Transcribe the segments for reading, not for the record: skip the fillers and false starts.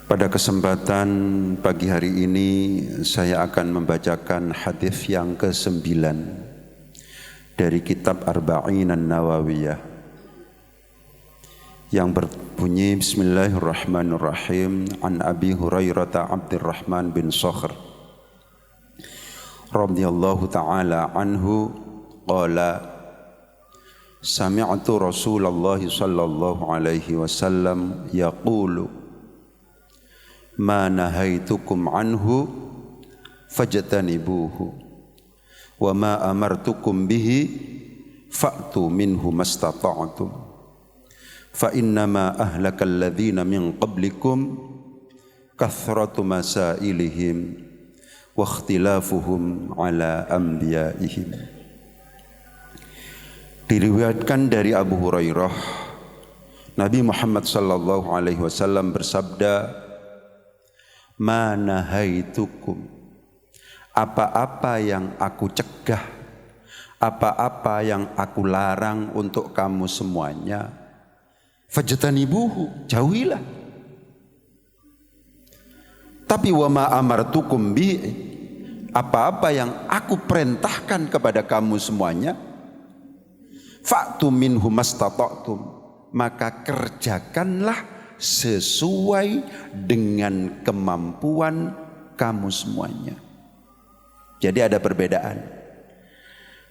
Pada kesempatan pagi hari ini saya akan membacakan hadis yang ke-9 dari kitab Arba'in An-Nawawiyah yang berbunyi Bismillahirrahmanirrahim an Abi Hurairah Abdurrahman bin Sakhr radhiyallahu ta'ala anhu qala sami'tu Rasulullah sallallahu alaihi wasallam yaqulu ma nahaitukum anhu fajtanibuhu wa ma amartukum bihi fa'tu minhu mastata'tum fa innama ahlakal ladzina min qablikum kathratu masailihim wa ikhtilafuhum ala anbiya'ihim. Diriwayatkan dari Abu Hurairah, Nabi Muhammad sallallahu alaihi wasallam bersabda, ma nahaitukum, apa-apa yang aku cegah, apa-apa yang aku larang untuk kamu semuanya, fajtanibuhu, jauhilah. Tapi wa ma amartukum bi, apa-apa yang aku perintahkan kepada kamu semuanya, fa'tu minhu mastata'tum, maka kerjakanlah sesuai dengan kemampuan kamu semuanya. Jadi ada perbedaan.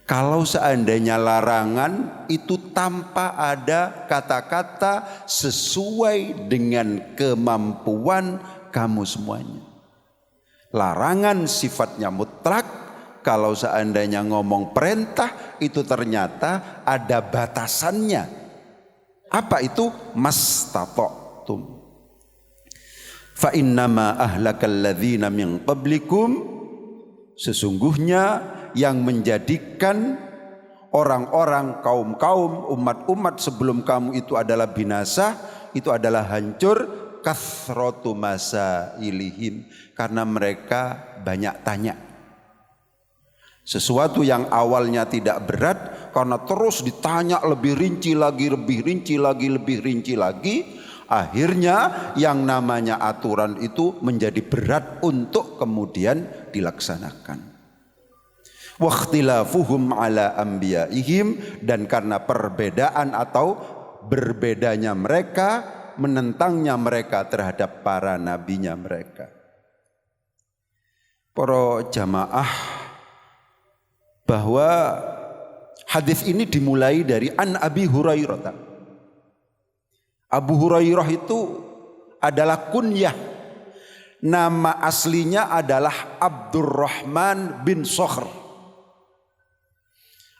Kalau seandainya larangan itu tanpa ada kata-kata sesuai dengan kemampuan kamu semuanya. Larangan sifatnya mutlak. Kalau seandainya ngomong perintah itu ternyata ada batasannya. Apa itu? Mastata'tum. Fa innama ahlakal ladzina min qablikum, sesungguhnya yang menjadikan orang-orang, kaum-kaum, umat-umat sebelum kamu itu adalah binasa, itu adalah hancur, kathratu masailihim, karena mereka banyak tanya. Sesuatu yang awalnya tidak berat, karena terus ditanya lebih rinci lagi, lebih rinci lagi, lebih rinci lagi, akhirnya yang namanya aturan itu menjadi berat untuk kemudian dilaksanakan. Wa ikhtilafuhum ala anbiya'ihim, dan karena perbedaan atau berbedanya mereka, menentangnya mereka terhadap para nabinya mereka. Para jamaah, bahwa hadis ini dimulai dari an Abi Hurairah. Abu Hurairah itu adalah kunyah. Nama aslinya adalah Abdurrahman bin Sakhr.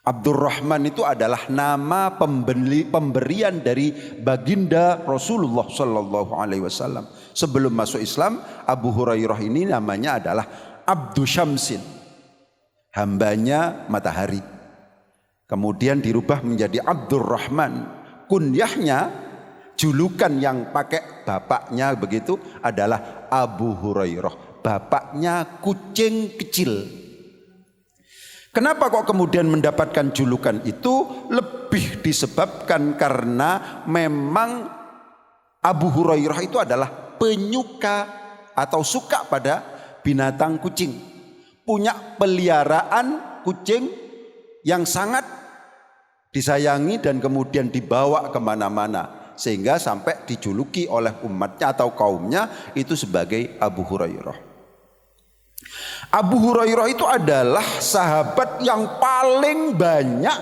Abdurrahman itu adalah nama pemberian dari baginda Rasulullah sallallahu alaihi wasallam. Sebelum masuk Islam, Abu Hurairah ini namanya adalah Abdu Syamsin, hambanya matahari. Kemudian dirubah menjadi Abdurrahman. Kunyahnya, julukan yang pakai bapaknya begitu adalah Abu Hurairah. Bapaknya kucing kecil. Kenapa kok kemudian mendapatkan julukan itu? Lebih disebabkan karena memang Abu Hurairah itu adalah penyuka atau suka pada binatang kucing. Punya peliharaan kucing yang sangat disayangi dan kemudian dibawa kemana-mana, sehingga sampai dijuluki oleh umatnya atau kaumnya itu sebagai Abu Hurairah. Abu Hurairah itu adalah sahabat yang paling banyak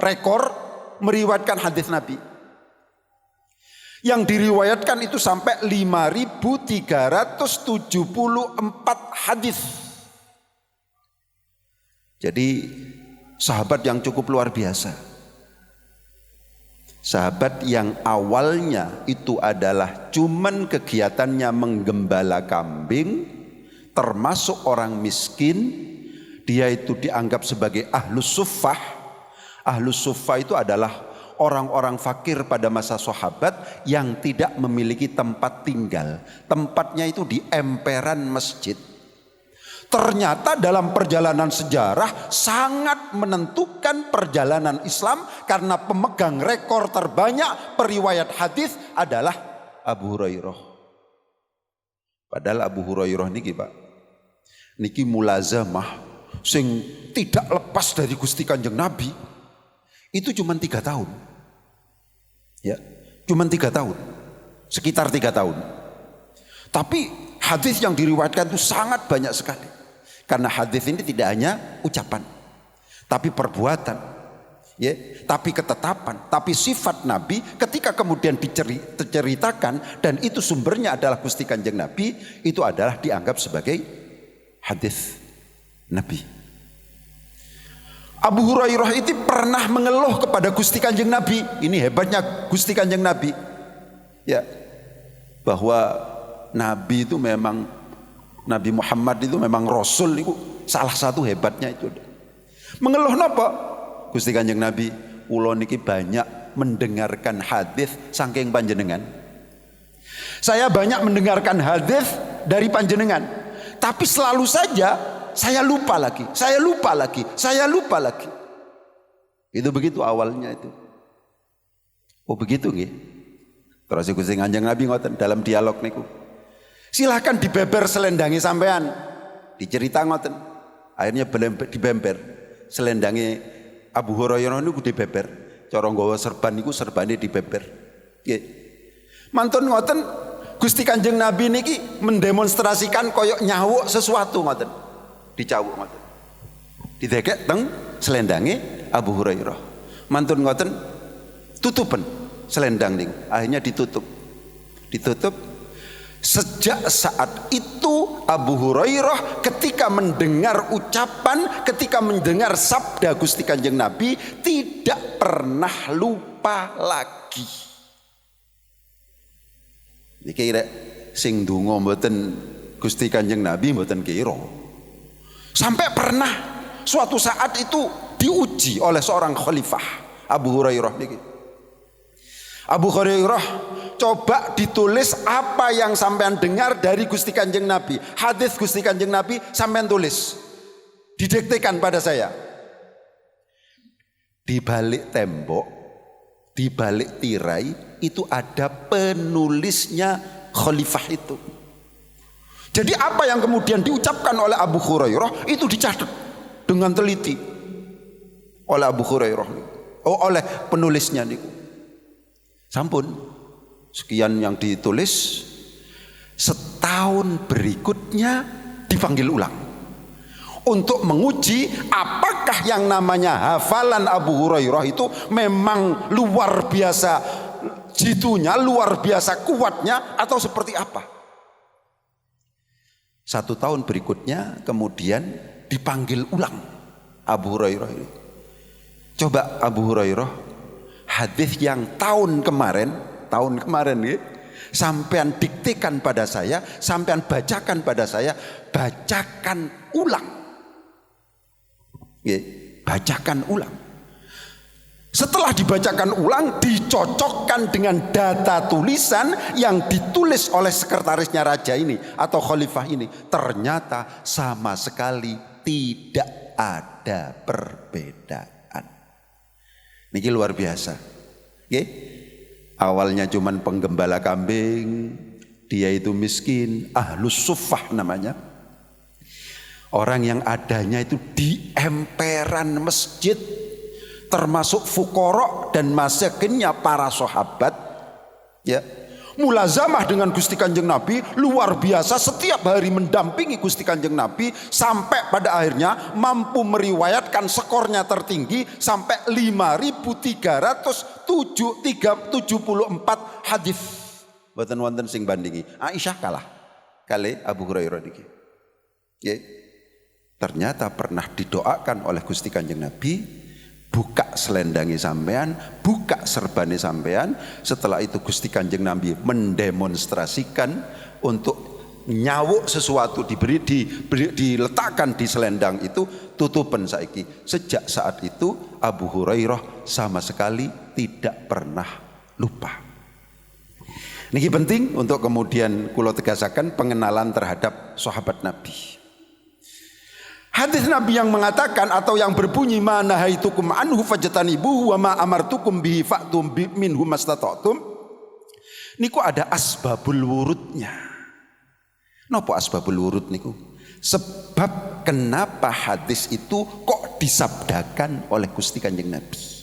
rekor meriwayatkan hadis Nabi. Yang diriwayatkan itu sampai 5.374 hadis. Jadi sahabat yang cukup luar biasa. Sahabat yang awalnya itu adalah cuman kegiatannya menggembala kambing, termasuk orang miskin. Dia itu dianggap sebagai ahlus suffah. Ahlus suffah itu adalah orang-orang fakir pada masa sahabat yang tidak memiliki tempat tinggal. Tempatnya itu di emperan masjid. Ternyata dalam perjalanan sejarah sangat menentukan perjalanan Islam, karena pemegang rekor terbanyak periwayat hadis adalah Abu Hurairah. Padahal Abu Hurairah niki Pak, niki mulazamah sing tidak lepas dari Gusti Kanjeng Nabi itu cuma 3 tahun. Ya, cuma 3 tahun. Sekitar 3 tahun. Tapi hadis yang diriwayatkan itu sangat banyak sekali. Karena hadis ini tidak hanya ucapan, tapi perbuatan. Ya, tapi ketetapan, tapi sifat Nabi ketika kemudian diceritakan dan itu sumbernya adalah Gusti Kanjeng Nabi, itu adalah dianggap sebagai hadis Nabi. Abu Hurairah itu pernah mengeluh kepada Gusti Kanjeng Nabi. Ini hebatnya Gusti Kanjeng Nabi. Ya, bahwa Nabi itu memang, Nabi Muhammad itu memang Rasul itu salah satu hebatnya itu. Mengeluh napa? Gusti Kanjeng Nabi, kula niki banyak mendengarkan hadis saking panjenengan. Saya banyak mendengarkan hadis dari panjenengan, tapi selalu saja saya lupa lagi, saya lupa lagi, saya lupa lagi. Itu begitu awalnya itu. Oh begitu nggih. Terus Gusti Kanjeng Nabi ngoten dalam dialog niku. Silahkan dibeber selendangi sampean. Dicerita ngoten. Akhirnya dibember selendangi Abu Hurairah niku dibeber. Cara nggawa serban niku serbane dibeber. Nggih. Mantun ngoten Gusti Kanjeng Nabi niki mendemonstrasikan koyok nyawuk sesuatu ngoten. Dicawuk ngoten. Didekek teng selendange Abu Hurairah. Mantun ngoten tutupen selendang niku. Akhirnya ditutup. Ditutup. Sejak saat itu Abu Hurairah ketika mendengar ucapan, ketika mendengar sabda Gusti Kanjeng Nabi tidak pernah lupa lagi. Iki kira sing donga mboten Gusti Kanjeng Nabi mboten kira. Sampai pernah suatu saat itu diuji oleh seorang khalifah Abu Hurairah niki. Abu Hurairah, coba ditulis apa yang sampean dengar dari Gusti Kanjeng Nabi. Hadis Gusti Kanjeng Nabi sampean tulis. Didiktekan pada saya. Di balik tembok, di balik tirai itu ada penulisnya khalifah itu. Jadi apa yang kemudian diucapkan oleh Abu Hurairah itu dicatat dengan teliti oleh Abu Hurairah. Oleh penulisnya niku. Sampun sekian yang ditulis, setahun berikutnya dipanggil ulang untuk menguji apakah yang namanya hafalan Abu Hurairah itu memang luar biasa jitunya, luar biasa kuatnya atau seperti apa. 1 tahun berikutnya kemudian dipanggil ulang Abu Hurairah ini. Coba Abu Hurairah, hadis yang tahun kemarin nih, sampean diktekan pada saya, sampean bacakan pada saya, bacakan ulang. Bacakan ulang. Setelah dibacakan ulang, dicocokkan dengan data tulisan yang ditulis oleh sekretarisnya raja ini atau khalifah ini. Ternyata sama sekali tidak ada perbedaan. Niki luar biasa. Oke? Awalnya cuman penggembala kambing, dia itu miskin, ahlus suffah namanya. Orang yang adanya itu di emperan masjid, termasuk fuqara dan masakinnya para sahabat. Ya. Mulazamah dengan Gusti Kanjeng Nabi luar biasa, setiap hari mendampingi Gusti Kanjeng Nabi sampai pada akhirnya mampu meriwayatkan skornya tertinggi sampai 5.374 hadis. Mboten wonten sing bandingi. Aisyah kalah kali Abu Hurairah niki. Ternyata pernah didoakan oleh Gusti Kanjeng Nabi, buka selendangi sampean, buka serbane sampean. Setelah itu Gusti Kanjeng Nabi mendemonstrasikan untuk nyawuk sesuatu diletakkan di selendang itu, tutupan saiki. Sejak saat itu Abu Hurairah sama sekali tidak pernah lupa. Niki penting untuk kemudian kula tegasaken pengenalan terhadap sahabat Nabi. Hadis Nabi yang mengatakan atau yang berbunyi ma nahaitukum anhu fajtanibuhu wa ma amartukum bihi fa'tum minhu mastata'tum. Niku ada asbabul wurudnya. Napa asbabul wurud niku? Sebab kenapa hadis itu kok disabdakan oleh Gusti Kanjeng Nabi.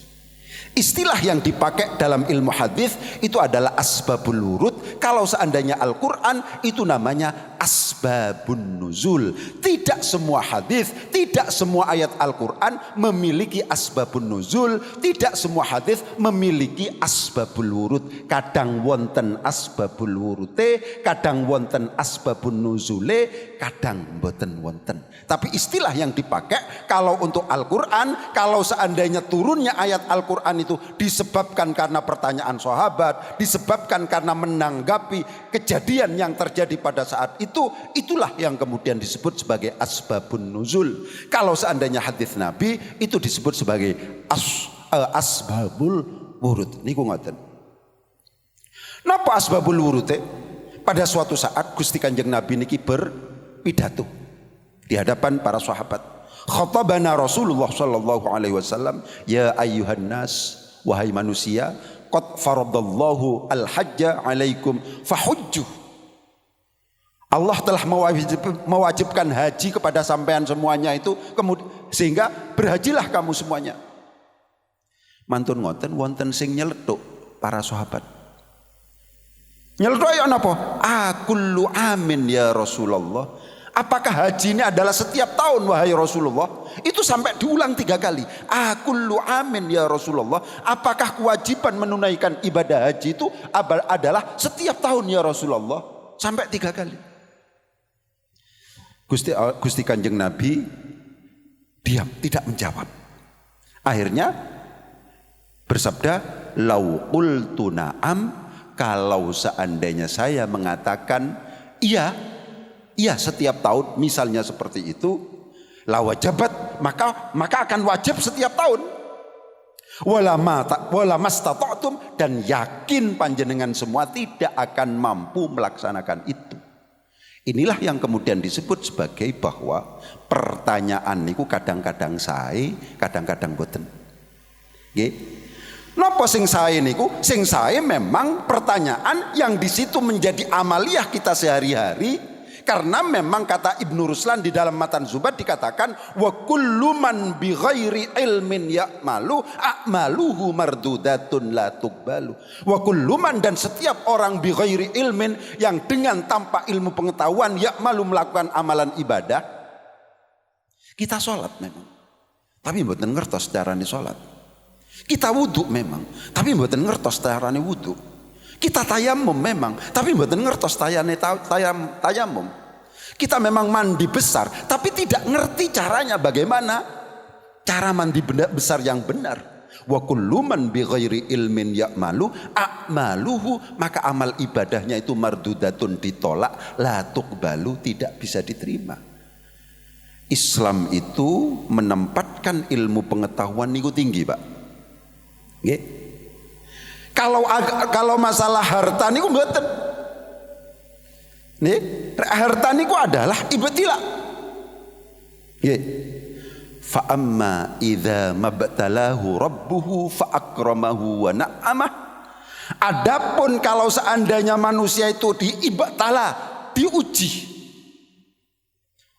Istilah yang dipakai dalam ilmu hadis itu adalah asbabul wurud. Kalau seandainya Al-Quran itu namanya asbabun nuzul. Tidak semua hadis, tidak semua ayat Al-Quran memiliki asbabun nuzul. Tidak semua hadis memiliki asbabul wurud. Kadang wonten asbabul wurute, kadang wonten asbabun nuzule, kadang mboten wonten. Tapi istilah yang dipakai kalau untuk Al-Quran, kalau seandainya turunnya ayat Al-Quran itu disebabkan karena pertanyaan sahabat, disebabkan karena menanggapi kejadian yang terjadi pada saat itu, itulah yang kemudian disebut sebagai asbabun nuzul. Kalau seandainya hadis Nabi itu disebut sebagai asbabul wurud. Niku ngoten. Napa asbabul wurud? Pada suatu saat Gusti Kanjeng Nabi niki berpidato di hadapan para sahabat. Khatabana Rasulullah sallallahu alaihi wasallam, ya ayyuhan nas, wahai manusia, qad faradallahu al-hajja alaikum fahujju. Allah telah mewajibkan haji kepada sampean semuanya itu, sehingga berhajilah kamu semuanya. Mantun ngoten wonten sing nyeletuk para sahabat. Nyeletuk ya napa? Kullu amin ya Rasulullah. Apakah haji ini adalah setiap tahun wahai Rasulullah? Itu sampai diulang 3 kali. Kullu amin ya Rasulullah. Apakah kewajiban menunaikan ibadah haji itu adalah setiap tahun ya Rasulullah? Sampai 3 kali. Gusti Kanjeng Nabi diam, tidak menjawab. Akhirnya bersabda, lau qultu na'am, kalau seandainya saya mengatakan iya setiap tahun, misalnya seperti itu, la wajabat, maka akan wajib setiap tahun. Wala mastata'tum, dan yakin panjenengan semua tidak akan mampu melaksanakan itu. Inilah yang kemudian disebut sebagai bahwa pertanyaan niku kadang-kadang sae, kadang-kadang boten. Nggih. Napa sing sae niku? Sing sae memang pertanyaan yang di situ menjadi amaliyah kita sehari-hari. Karena memang kata Ibnu Ruslan di dalam Matan Zubat dikatakan, wa kullu man bi ghairi ilmin ya'malu a'maluhu mardudatun la tuqbalu. Wa kullu man, dan setiap orang bi ghairi ilmin, yang dengan tanpa ilmu pengetahuan ya'malu, melakukan amalan ibadah. Kita sholat memang, tapi mboten ngertos carane sholat. Kita wudhu memang, tapi mboten ngertos carane wudhu. Kita tayamum memang, tapi mboten ngertos tayamum. Kita memang mandi besar, tapi tidak ngerti caranya bagaimana cara mandi besar yang benar. Wa kullu man bi ghairi ilmin ya'malu a'maluhu, maka amal ibadahnya itu mardudatun, ditolak, la tuqbalu, tidak bisa diterima. Islam itu menempatkan ilmu pengetahuan niku tinggi, Pak. Nggih. Kalau masalah harta niku mboten. Nih, harta niku adalah ibtila. Nggih. Fa amma idza mabtalahu rabbuhu fa akramahu wa na'amah. Adapun kalau seandainya manusia itu diibtala, diuji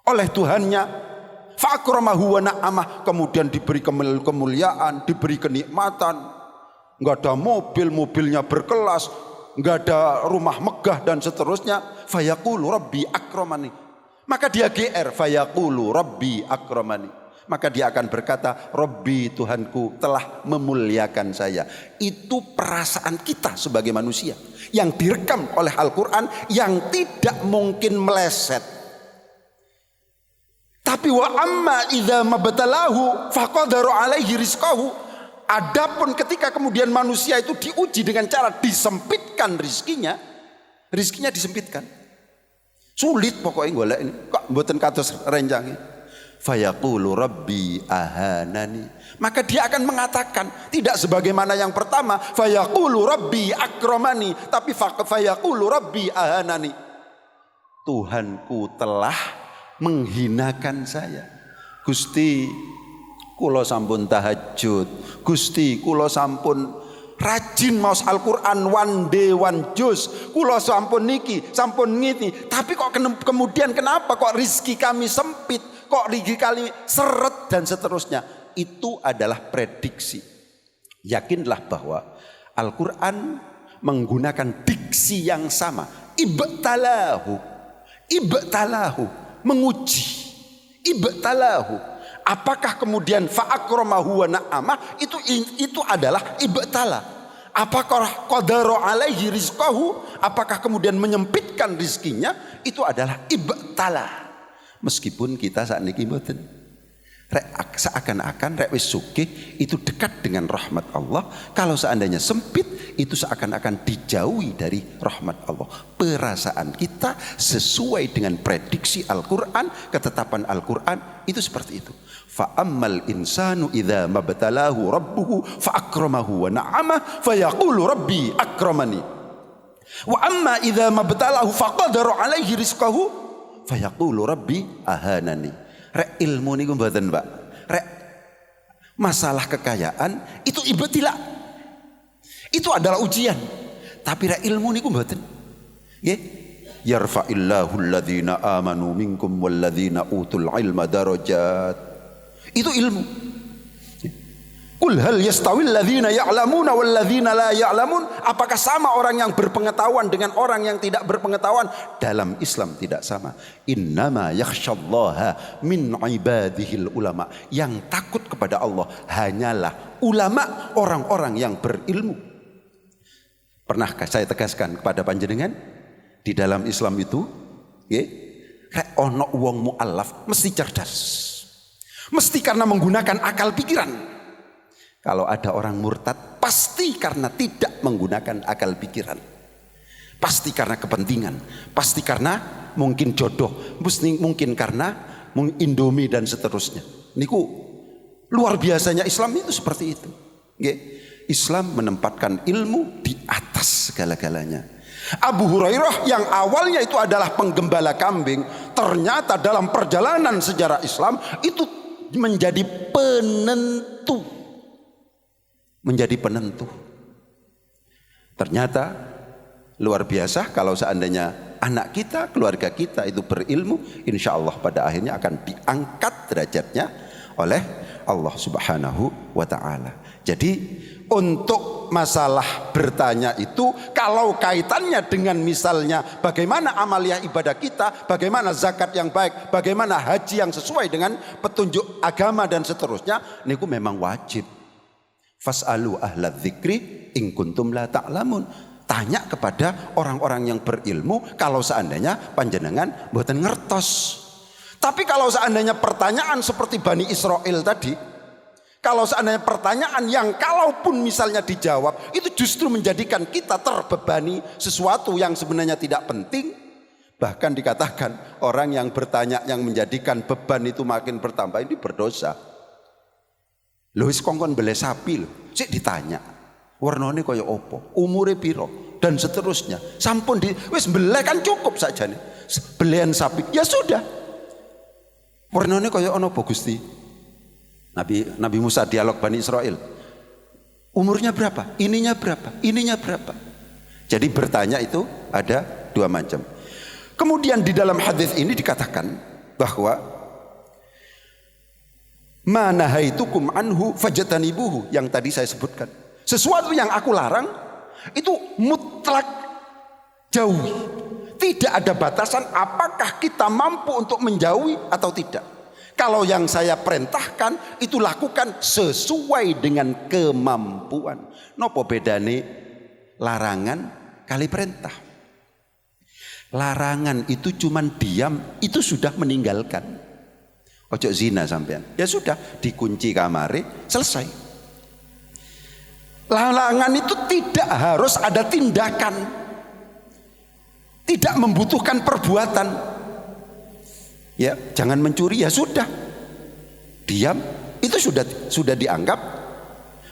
oleh Tuhannya, fa akramahu wa na'amah, kemudian diberi kemuliaan, diberi kenikmatan, enggak ada mobilnya berkelas, enggak ada rumah megah dan seterusnya, fayaqulu rabbi akramani, maka dia GR, fayaqulu rabbi akramani, maka dia akan berkata, Rabbi, Tuhanku telah memuliakan saya. Itu perasaan kita sebagai manusia yang direkam oleh Al-Quran, yang tidak mungkin meleset. Tapi wa amma idza mabtalahu faqadara alaihi rizqahu, adapun ketika kemudian manusia itu diuji dengan cara disempitkan rizkinya disempitkan. Sulit pokoknya golek ini. Kok mboten kados rencange. Fayaqulu rabbi ahanani. Maka dia akan mengatakan tidak sebagaimana yang pertama, fayaqulu rabbi akramani, tapi fayaqulu rabbi ahanani. Tuhanku telah menghinakan saya. Gusti, kula sampun tahajud. Gusti, kula sampun rajin rajin maos Al-Qur'an one day one juz, kula sampun niki, sampun ngiti, tapi kok kemudian kenapa kok rizki kami sempit, kok rizki kami seret dan seterusnya. Itu adalah prediksi. Yakinlah bahwa Al-Qur'an menggunakan diksi yang sama. Ibtalahu, menguji. Ibtalahu. Apakah kemudian fa'akramahu wa na'amah itu adalah ibtala. Apakah qadara alaihi rizqahu, apakah kemudian menyempitkan rizkinya, itu adalah ibtala. Meskipun kita saat ini mboten seakan-akan rek wis sugih itu dekat dengan rahmat Allah, kalau seandainya sempit itu seakan-akan dijauhi dari rahmat Allah. Perasaan kita sesuai dengan prediksi Al-Qur'an, ketetapan Al-Qur'an itu seperti itu. Fa ammal insanu idza mabtalahu rabbuhu fa akramahu wa na'ama fa yaqulu rabbi akramani. Wa amma idza mabtalahu fa qadara alaihi rizqahu fa yaqulu rabbi ahanani. Rek ilmu niku mboten, Pak. Rek masalah kekayaan itu ibtila. Itu adalah ujian. Tapi rek ilmu niku mboten. Nggih. Yarfa'illahu alladhina amanu minkum walladhina utul ilma darajat. Itu ilmu. Qul hal yastawil ladzina ya'lamuna wal ladzina la ya'lamun? Apakah sama orang yang berpengetahuan dengan orang yang tidak berpengetahuan? Dalam Islam tidak sama. Innama yakhsyallaha min ibadihil ulama. Yang takut kepada Allah hanyalah ulama, orang-orang yang berilmu. Pernahkah saya tegaskan kepada panjenengan di dalam Islam itu, rek ono wong mu'allaf mesti cerdas. Mesti karena menggunakan akal pikiran. Kalau ada orang murtad, pasti karena tidak menggunakan akal pikiran. Pasti karena kepentingan. Pasti karena mungkin jodoh. Mungkin karena Indomie dan seterusnya. Niku luar biasanya Islam itu seperti itu. Islam menempatkan ilmu di atas segala-galanya. Abu Hurairah yang awalnya itu adalah penggembala kambing, ternyata dalam perjalanan sejarah Islam itu menjadi penentu. Ternyata luar biasa kalau seandainya anak kita, keluarga kita itu berilmu, insya Allah pada akhirnya akan diangkat derajatnya oleh Allah Subhanahu wa ta'ala. Jadi untuk masalah bertanya itu, kalau kaitannya dengan misalnya bagaimana amaliyah ibadah kita, bagaimana zakat yang baik, bagaimana haji yang sesuai dengan petunjuk agama dan seterusnya, niku memang wajib. Fas'alu ahla dzikri in kuntum la ta'lamun. Tanya kepada orang-orang yang berilmu kalau seandainya panjenengan mboten ngertos. Tapi kalau seandainya pertanyaan seperti Bani Israel tadi, kalau seandainya pertanyaan yang kalaupun misalnya dijawab itu justru menjadikan kita terbebani sesuatu yang sebenarnya tidak penting. Bahkan dikatakan orang yang bertanya yang menjadikan beban itu makin bertambah ini berdosa. Lho wis kongkon beli sapi lho, sik ditanya warnane kaya apa, umure piro dan seterusnya. Sampun wis belek kan cukup saja nih. Belian sapi ya sudah. Warnane kaya ana apa Gusti? Nabi Musa dialog Bani Israel. Umurnya berapa? Ininya berapa? Ininya berapa? Jadi bertanya itu ada dua macam. Kemudian di dalam hadis ini dikatakan bahwa manahaitukum anhu fajtanibuhu, yang tadi saya sebutkan. Sesuatu yang aku larang itu mutlak jauhi. Tidak ada batasan apakah kita mampu untuk menjauhi atau tidak. Kalau yang saya perintahkan itu lakukan sesuai dengan kemampuan. Nopo bedane larangan kali perintah. Larangan itu cuman diam, itu sudah meninggalkan. Ojo zina sampean. Ya sudah, dikunci kamare, selesai. Larangan itu tidak harus ada tindakan. Tidak membutuhkan perbuatan. Ya, jangan mencuri, ya sudah. Diam, itu sudah dianggap.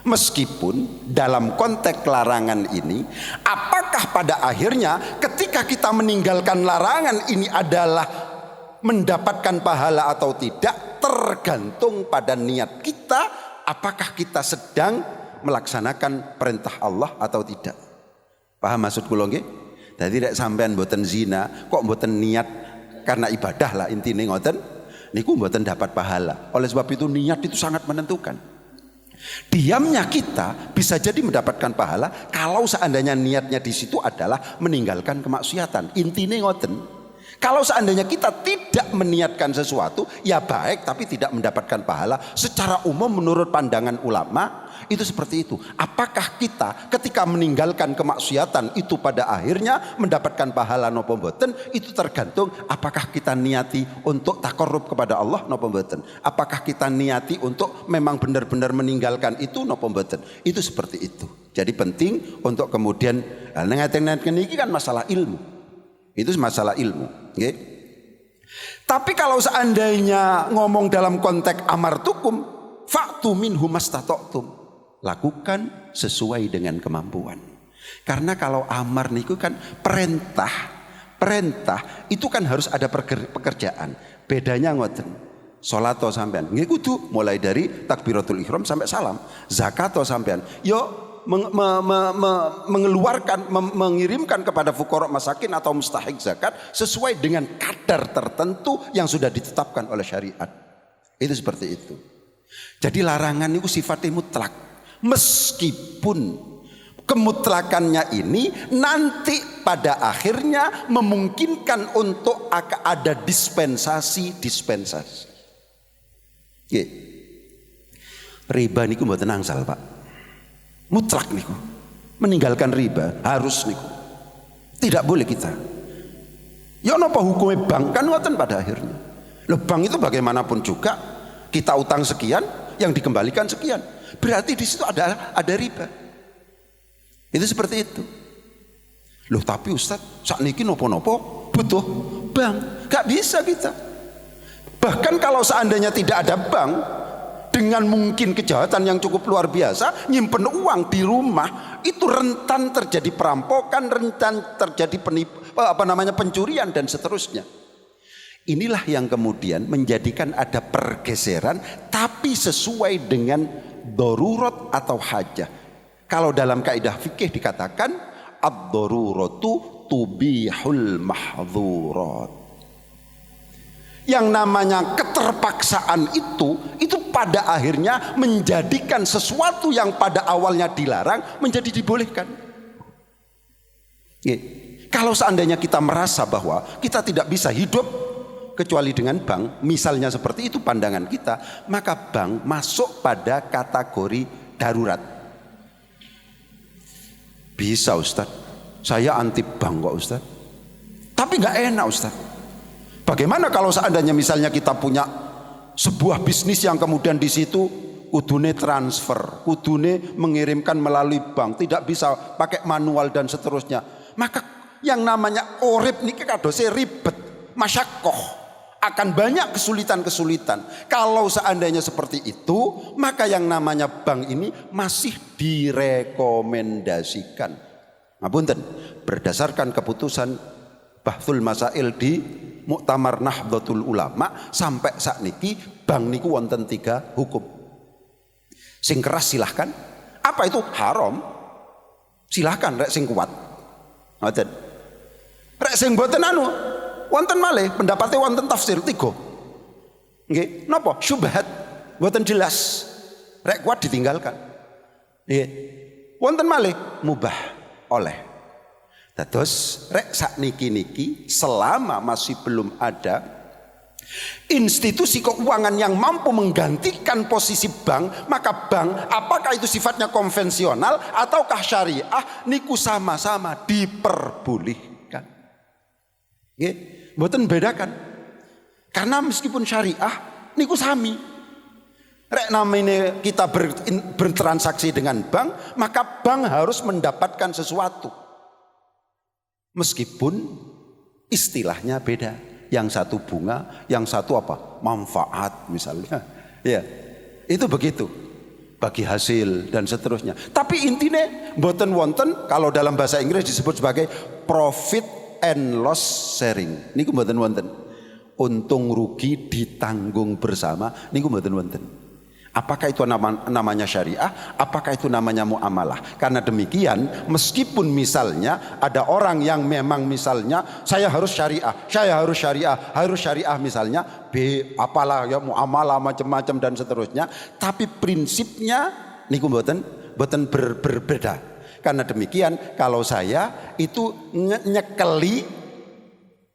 Meskipun dalam konteks larangan ini, apakah pada akhirnya ketika kita meninggalkan larangan ini adalah mendapatkan pahala atau tidak, tergantung pada niat kita. Apakah kita sedang melaksanakan perintah Allah atau tidak. Paham maksud kula nggih? Dadi rek sampean mboten zina, kok mboten niat karena ibadah lah intine ngoten, niku mboten dapat pahala. Oleh sebab itu niat itu sangat menentukan. Diamnya kita bisa jadi mendapatkan pahala kalau seandainya niatnya di situ adalah meninggalkan kemaksiatan. Intine ngoten. Kalau seandainya kita tidak meniatkan sesuatu, ya baik tapi tidak mendapatkan pahala. Secara umum menurut pandangan ulama itu seperti itu. Apakah kita ketika meninggalkan kemaksiatan itu pada akhirnya mendapatkan pahala napa mboten? Itu tergantung apakah kita niati untuk takarrub kepada Allah napa mboten. Apakah kita niati untuk memang benar-benar meninggalkan itu napa mboten. Itu seperti itu. Jadi penting untuk kemudian ngengen-ngengen iki kan masalah ilmu. Itu masalah ilmu, okay? Tapi kalau seandainya ngomong dalam konteks amartukum, fa'tu minhu mastata'tum, lakukan sesuai dengan kemampuan. Karena kalau amar niku kan perintah itu kan harus ada pekerjaan. Bedanya ngoten. Salat to sampean, nggih kudu mulai dari takbiratul ihram sampai salam. Zakat to sampean, yo mengeluarkan, mengirimkan kepada fuqara masakin atau mustahik zakat sesuai dengan kadar tertentu yang sudah ditetapkan oleh syariat. Itu seperti itu. Jadi larangan itu sifatnya mutlak. Meskipun kemutlakannya ini nanti pada akhirnya memungkinkan untuk ada dispensasi. Riba niku mboten angsal, Pak. Mutlak niku. Meninggalkan riba harus niku. Tidak boleh kita. Ya napa hukumnya bank kan ngoten pada akhirnya. Loh, bank itu bagaimanapun juga kita utang sekian yang dikembalikan sekian. Berarti di situ ada riba. Itu seperti itu. Loh tapi Ustaz, sakniki nopo-nopo butuh bank. Gak bisa kita. Bahkan kalau seandainya tidak ada bank, dengan mungkin kejahatan yang cukup luar biasa, nyimpen uang di rumah itu rentan terjadi perampokan, rentan terjadi pencurian dan seterusnya. Inilah yang kemudian menjadikan ada pergeseran, tapi sesuai dengan darurat atau hajah. Kalau dalam kaidah fikih dikatakan ad-daruratu tubihul mahdzurat. Yang namanya keterpaksaan itu pada akhirnya menjadikan sesuatu yang pada awalnya dilarang menjadi dibolehkan. Kalau seandainya kita merasa bahwa kita tidak bisa hidup kecuali dengan bank, misalnya seperti itu pandangan kita, maka bank masuk pada kategori darurat. Bisa Ustaz, saya anti bank kok Ustaz, tapi nggak enak Ustaz. Bagaimana kalau seandainya misalnya kita punya sebuah bisnis yang kemudian di situ kudune transfer, kudune mengirimkan melalui bank, tidak bisa pakai manual dan seterusnya. Maka yang namanya urip niki kadose ribet, masyakoh, akan banyak kesulitan-kesulitan. Kalau seandainya seperti itu, maka yang namanya bank ini masih direkomendasikan. Ngapunten, berdasarkan keputusan Bahthul Masail di Muktamar Nahdlatul Ulama sampai saat niki bank niku wonten 3 hukum. Sing keras silahkan. Apa itu? Haram. Silahkan rek sing kuat. Ngoten. Rek sing mboten anu wonten malih pendapatnya wonten tafsir 3. Nggih, napa? Syubhat. Mboten jelas. Rek kuat ditinggalkan. Nggih. Wonten malih mubah oleh. Terus rek sakniki selama masih belum ada institusi keuangan yang mampu menggantikan posisi bank, maka bank apakah itu sifatnya konvensional ataukah syariah niku sama-sama diperbolehkan. Nggih, mboten bedakan. Karena meskipun syariah niku sami. Rek namanya kita bertransaksi dengan bank, maka bank harus mendapatkan sesuatu. Meskipun istilahnya beda, yang satu bunga, yang satu apa? Manfaat misalnya. Ya, itu begitu. Bagi hasil dan seterusnya. Tapi intinya mboten wonten, kalau dalam bahasa Inggris disebut sebagai profit and loss sharing. Niku mboten wonten. Untung rugi ditanggung bersama. Niku mboten wonten. Apakah itu namanya syariah? Apakah itu namanya muamalah? Karena demikian, meskipun misalnya ada orang yang memang misalnya saya harus syariah misalnya, apalah ya muamalah macam-macam dan seterusnya, tapi prinsipnya niku mboten berbeda. Karena demikian, kalau saya itu nyekeli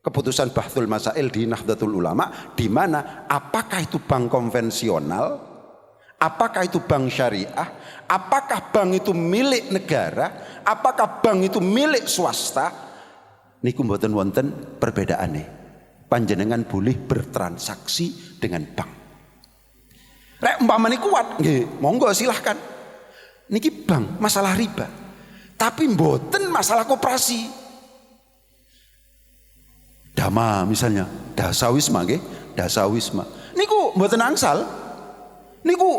keputusan Bahthul Masail di Nahdlatul Ulama, di mana apakah itu bank konvensional, apakah itu bank syariah, apakah bank itu milik negara, apakah bank itu milik swasta, niku mboten wonten perbedaane. Panjenengan boleh bertransaksi dengan bank. Rek umpamane kuat, nggih, monggo silahkan. Niki bank masalah riba, tapi mboten masalah koperasi. Dama misalnya, dasawisma nggih, dasawisma. Niku mboten angsal. Niku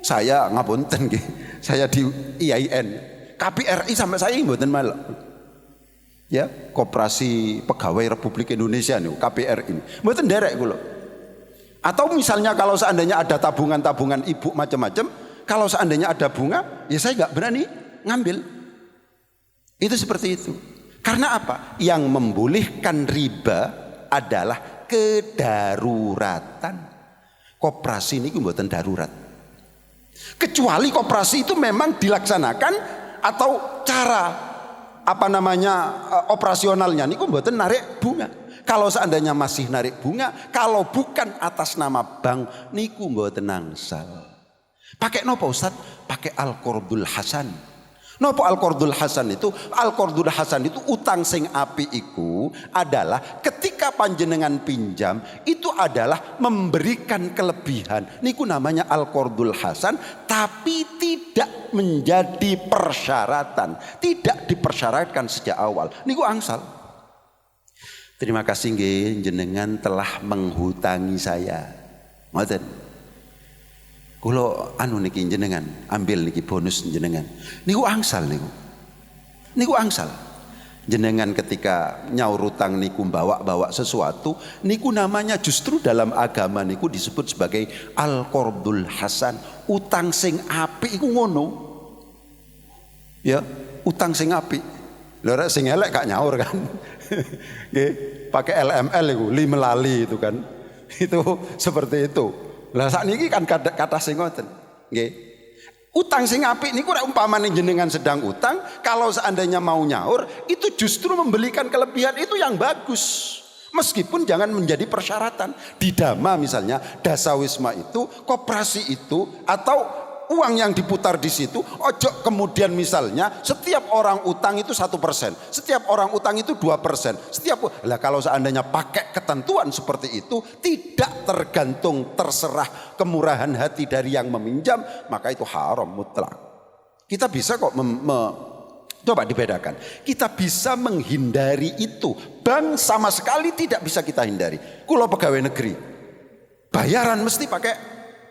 saya ngapunten nggih, saya di IAIN, KPRI sampai saya mboten malah. Ya, Koperasi Pegawai Republik Indonesia niku, KPRI. Mboten nderek kula. Atau misalnya kalau seandainya ada tabungan-tabungan ibu macam-macam, kalau seandainya ada bunga, ya saya nggak berani ngambil. Itu seperti itu. Karena apa? Yang membolehkan riba adalah kedaruratan. Koperasi ini mboten darurat. Kecuali koperasi itu memang dilaksanakan atau cara operasionalnya niku mboten narik bunga. Kalau seandainya masih narik bunga, kalau bukan atas nama bank niku mboten angsal. Pakai nopo Ustaz? Pakai Al-Qardul Hasan. Nopo Al-Qardul Hasan itu? Al-Qardul Hasan itu utang sing api iku adalah ketika panjenengan pinjam itu adalah memberikan kelebihan. Niku namanya Al-Qardul Hasan, tapi tidak menjadi persyaratan, tidak dipersyaratkan sejak awal. Niku angsal. Terima kasih nggih jenengan telah menghutangi saya. Ngoten. Kulo niki jenengan ambil niki bonus jenengan. Niku angsal niku. Niku angsal. Jenengan ketika nyaur utang niku bawa sesuatu, niku namanya justru dalam agama niku disebut sebagai Al-Qardul Hasan, utang sing apik iku ngono. Ya, utang sing apik. Lha rek sing elek gak nyaur kan. Nggih, pakai LML iku, limelali itu kan. Itu seperti itu. Lah sakniki kan kata sing ngoten. Nggih. Utang sing apik niku rek umpamane jenengan sedang utang, kalau seandainya mau nyaur, itu justru memberikan kelebihan itu yang bagus. Meskipun jangan menjadi persyaratan. Di Dama misalnya, dasawisma itu, koperasi itu, atau uang yang diputar di situ, ojo kemudian misalnya setiap orang utang itu 1%, setiap orang utang itu 2%, lah kalau seandainya pakai ketentuan seperti itu, tidak terserah kemurahan hati dari yang meminjam, maka itu haram mutlak. Kita bisa kok coba dibedakan, kita bisa menghindari itu. Bank sama sekali tidak bisa kita hindari. Kulo pegawai negeri, bayaran mesti pakai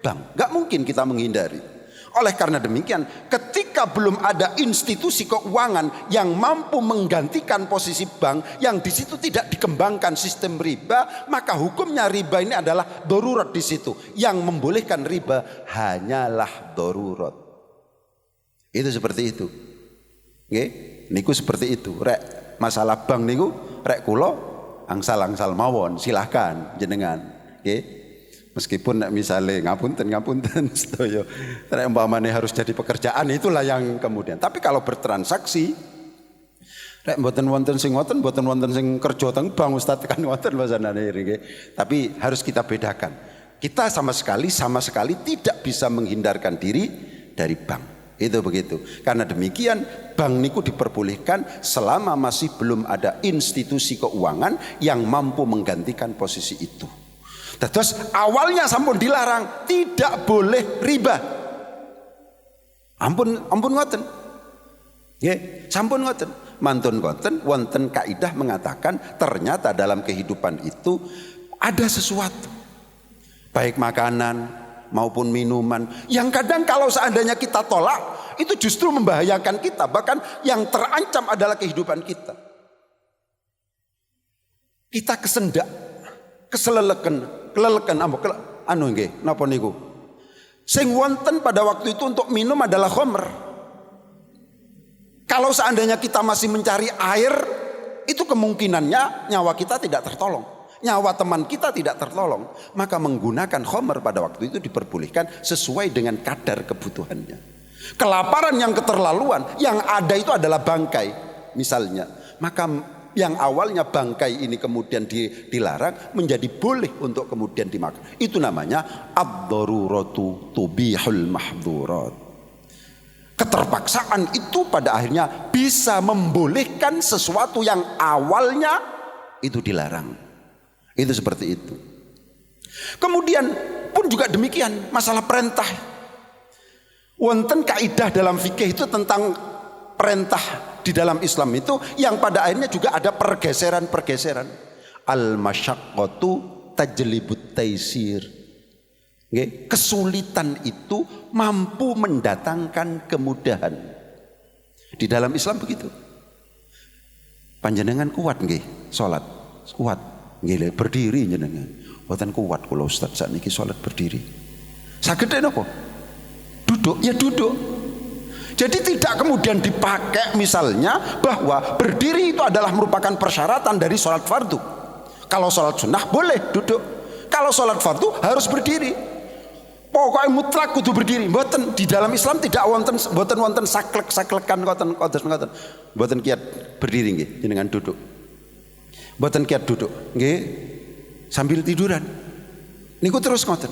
bank, nggak mungkin kita menghindari. Oleh karena demikian, ketika belum ada institusi keuangan yang mampu menggantikan posisi bank, yang di situ tidak dikembangkan sistem riba, maka hukumnya riba ini adalah darurat di situ. Yang membolehkan riba hanyalah darurat. Itu seperti itu. Nggih, niku seperti itu. Rek masalah bank niku, rek kula angsal-angsal mawon, silahkan jenengan. Nggih. Meskipun misalnya ngapunten sedaya umpamane harus jadi pekerjaan, itulah yang kemudian. Tapi kalau bertransaksi rek mboten wonten sing ngoten, mboten wonten sing kerja teng bank Ustaz kan ngoten masanane nggih. Tapi harus kita bedakan. Kita sama sekali tidak bisa menghindarkan diri dari bank. Itu begitu. Karena demikian bank niku diperbolehkan selama masih belum ada institusi keuangan yang mampu menggantikan posisi itu. Terus awalnya sampun dilarang, tidak boleh riba. Ampun ngoten. Nggih, sampun ngoten. Mantun ngoten, wonten kaidah mengatakan ternyata dalam kehidupan itu ada sesuatu. Baik makanan maupun minuman yang kadang kalau seandainya kita tolak, itu justru membahayakan kita, bahkan yang terancam adalah kehidupan kita. Kita kesendak, kelelekan nggih napa niku? Sing wonten pada waktu itu untuk minum adalah khamr. Kalau seandainya kita masih mencari air, itu kemungkinannya nyawa kita tidak tertolong, nyawa teman kita tidak tertolong. Maka menggunakan khamr pada waktu itu diperbolehkan sesuai dengan kadar kebutuhannya. Kelaparan yang keterlaluan, yang ada itu adalah bangkai misalnya, maka yang awalnya bangkai ini kemudian dilarang menjadi boleh untuk kemudian dimakan. Itu namanya ad-daruratu tubihul mahdhurat. Keterpaksaan itu pada akhirnya bisa membolehkan sesuatu yang awalnya itu dilarang. Itu seperti itu. Kemudian pun juga demikian masalah perintah. Wonten kaidah dalam fikih itu tentang perintah di dalam Islam itu yang pada akhirnya juga ada pergeseran-pergeseran. Al-masyaqqatu tajlibut taisir. Kesulitan itu mampu mendatangkan kemudahan. Di dalam Islam begitu. Panjenengan kuat nggih salat? Kuat. Nggih berdiri jenengan. Mboten kuat kula Ustaz sakniki salat berdiri. Saged napa? Duduk ya duduk. Jadi tidak kemudian dipakai misalnya bahwa berdiri itu adalah merupakan persyaratan dari sholat fardu. Kalau sholat sunnah boleh duduk. Kalau sholat fardu harus berdiri. Pokoknya mutlak kudu berdiri. Mboten di dalam Islam tidak wonten saklek-saklekan ngoten. Mboten kiat berdiri nggih jenengan duduk. Mboten kiat duduk nggih sambil tiduran. Niku terus ngoten.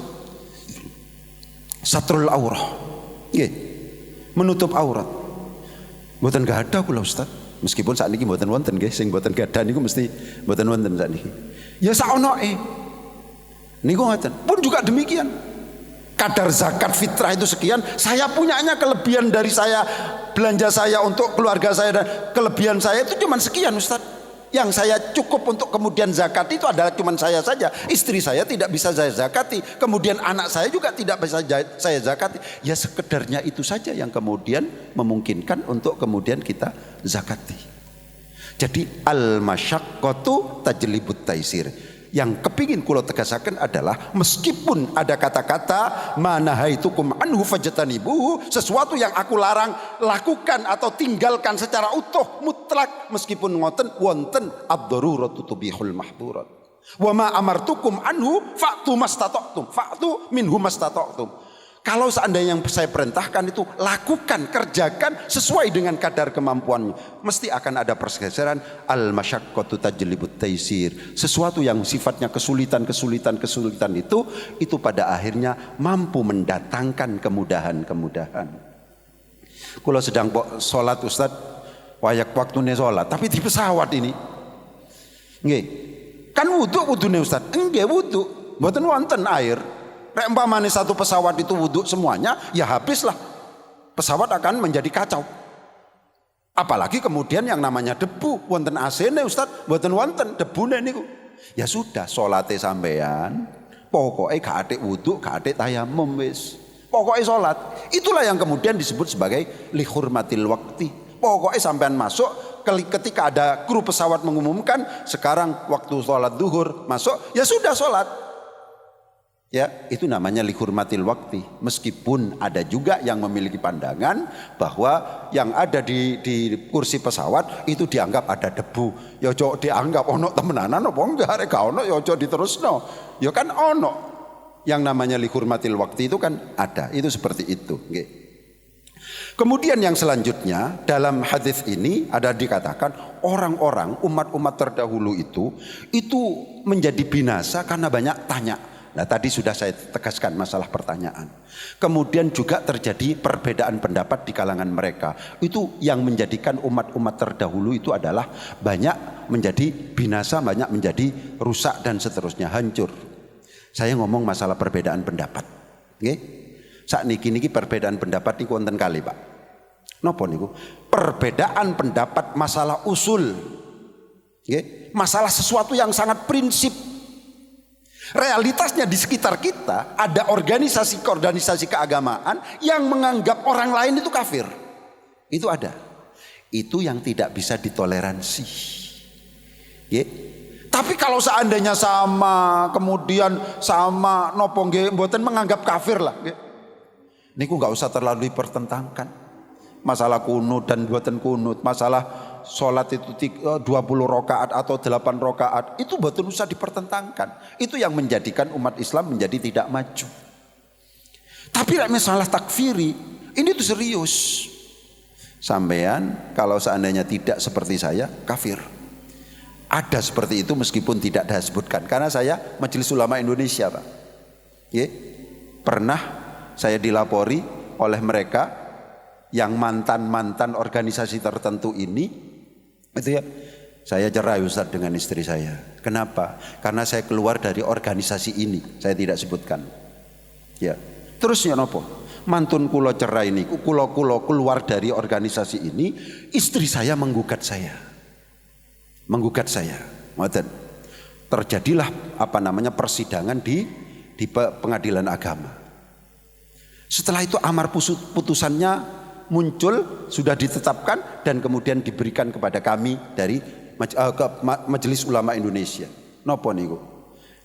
Satrul aurah. Nggih. Menutup aurat. Mboten gak ada kula Ustaz. Meskipun saat ini mboten wonten nggih, sing mboten gadah niku mesti mboten wonten saat niki. Ya saonoke. Niku ngoten. Pun juga demikian. Kadar zakat fitrah itu sekian, saya punyanya kelebihan dari saya belanja saya untuk keluarga saya dan kelebihan saya itu cuma sekian Ustaz. Yang saya cukup untuk kemudian zakat itu adalah cuma saya saja. Istri saya tidak bisa saya zakati, kemudian anak saya juga tidak bisa saya zakati. Ya sekedarnya itu saja yang kemudian memungkinkan untuk kemudian kita zakati. Jadi al-masyaqqatu tajlibut taisir. Yang kepingin kula tegasaken adalah meskipun ada kata-kata manahaitukum anhu fajtanibuhu, sesuatu yang aku larang lakukan atau tinggalkan secara utuh mutlak, meskipun ngoten wonten ad-daruratu tubihul mahdhurat. Wa ma amartukum anhu fa'tu mastata'tum, fa'tu minhu mastata'tum. Kalau seandainya yang saya perintahkan itu lakukan, kerjakan sesuai dengan kadar kemampuannya, mesti akan ada pergeseran. Al-masyaqqatu tajlibut taisir. Sesuatu yang sifatnya kesulitan itu pada akhirnya mampu mendatangkan kemudahan-kemudahan. Kalau sedang sholat Ustaz, wayak waktune sholat, tapi di pesawat ini, nggih, kan wudune Ustaz, nggih wudu, mboten wonten air. Rek umpamane satu pesawat itu wudhu semuanya, ya habislah. Pesawat akan menjadi kacau. Apalagi kemudian yang namanya debu, wonten AC-ne Ustaz, mboten wonten debune niku. Ya sudah, salate sampean, pokoknya gak ate wudhu, gak ate tayamum wis. Pokoknya salat. Itulah yang kemudian disebut sebagai lihurmatil waqti. Pokoknya sampean masuk, ketika ada kru pesawat mengumumkan sekarang waktu salat zuhur masuk, ya sudah salat. Ya, itu namanya lihurmatil wakti. Meskipun ada juga yang memiliki pandangan bahwa yang ada di kursi pesawat itu dianggap ada debu. Ya ojo dianggap ono temenanan apa enggak, arek gak ono ya ojo diterusno. Ya kan ono. Yang namanya lihurmatil wakti itu kan ada. Itu seperti itu, nggih. Kemudian yang selanjutnya dalam hadis ini ada dikatakan orang-orang umat-umat terdahulu itu menjadi binasa karena banyak tanya. Nah tadi sudah saya tegaskan masalah pertanyaan. Kemudian juga terjadi perbedaan pendapat di kalangan mereka. Itu yang menjadikan umat-umat terdahulu itu adalah banyak menjadi binasa, banyak menjadi rusak dan seterusnya, hancur. Saya ngomong masalah perbedaan pendapat. Nggih. Sak niki perbedaan pendapat niku wonten kali, Pak. Napa niku? Perbedaan pendapat masalah usul. Nggih. Masalah sesuatu yang sangat prinsip. Realitasnya di sekitar kita ada organisasi keagamaan yang menganggap orang lain itu kafir. Itu ada. Itu yang tidak bisa ditoleransi. Ya. Tapi kalau seandainya sama, kemudian sama nopo nggih mboten menganggap kafir lah. Ya. Niku nggak usah terlalu dipertentangkan. Masalah kunut dan buatan kunut, masalah sholat itu 20 rakaat atau 8 rakaat, itu betul usah dipertentangkan. Itu yang menjadikan umat Islam menjadi tidak maju. Tapi masalah takfiri, ini tuh serius. Sampean kalau seandainya tidak seperti saya, kafir. Ada seperti itu meskipun tidak disebutkan. Karena saya Majelis Ulama Indonesia, Pak. Pernah saya dilapori oleh mereka yang mantan-mantan organisasi tertentu ini, itu ya, saya cerai Ustaz dengan istri saya. Kenapa? Karena saya keluar dari organisasi ini. Saya tidak sebutkan. Ya. Terusnya nopo? Mantun kulo cerai ini, kulo keluar dari organisasi ini, istri saya menggugat saya. Terjadilah persidangan di pengadilan agama. Setelah itu amar putusannya muncul, sudah ditetapkan dan kemudian diberikan kepada kami dari Majelis Ulama Indonesia. Nopo niku?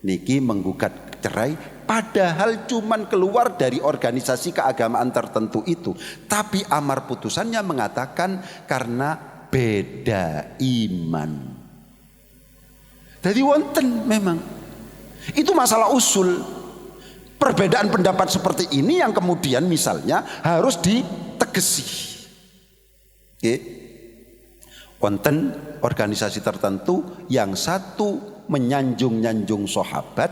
Niki menggugat cerai padahal cuman keluar dari organisasi keagamaan tertentu itu, tapi amar putusannya mengatakan karena beda iman. Jadi wonten memang itu masalah usul. Perbedaan pendapat seperti ini yang kemudian misalnya harus ditegesi. Wonten organisasi tertentu yang satu menyanjung-nyanjung sahabat,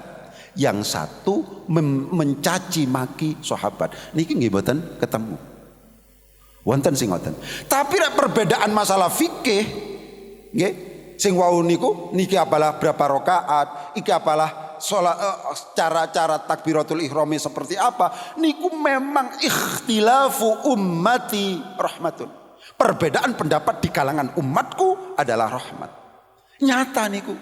yang satu mencaci maki sahabat. Niki nggih mboten ketemu. Wonten sing ngoten. Tapi perbedaan masalah fikih nggih sing wau niku niki apalah berapa rakaat, iki apalah sholat, cara-cara takbiratul ihrami seperti apa, niku memang ikhtilafu ummati rahmatun. Perbedaan pendapat di kalangan umatku adalah rahmat. Nyata niku.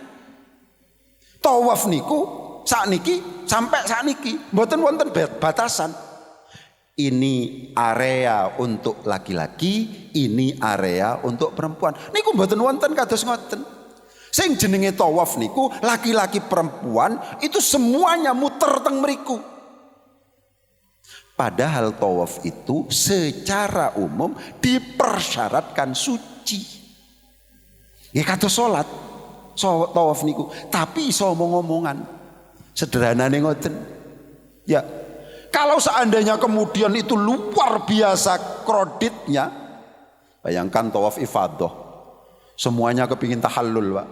Tawaf niku sakniki sampai sakniki mboten wonten batasan. Ini area untuk laki-laki, ini area untuk perempuan. Niku mboten wonten kados ngoten. Sing jenenge tawaf niku laki-laki perempuan itu semuanya muter teng mriku. Padahal tawaf itu secara umum dipersyaratkan suci. Ya kados salat, tawaf niku, tapi iso omong-omongan. Sederhanane ngoten. Ya. Kalau seandainya kemudian itu luar biasa kreditnya, bayangkan tawaf ifadah. Semuanya kepingin tahallul, Pak.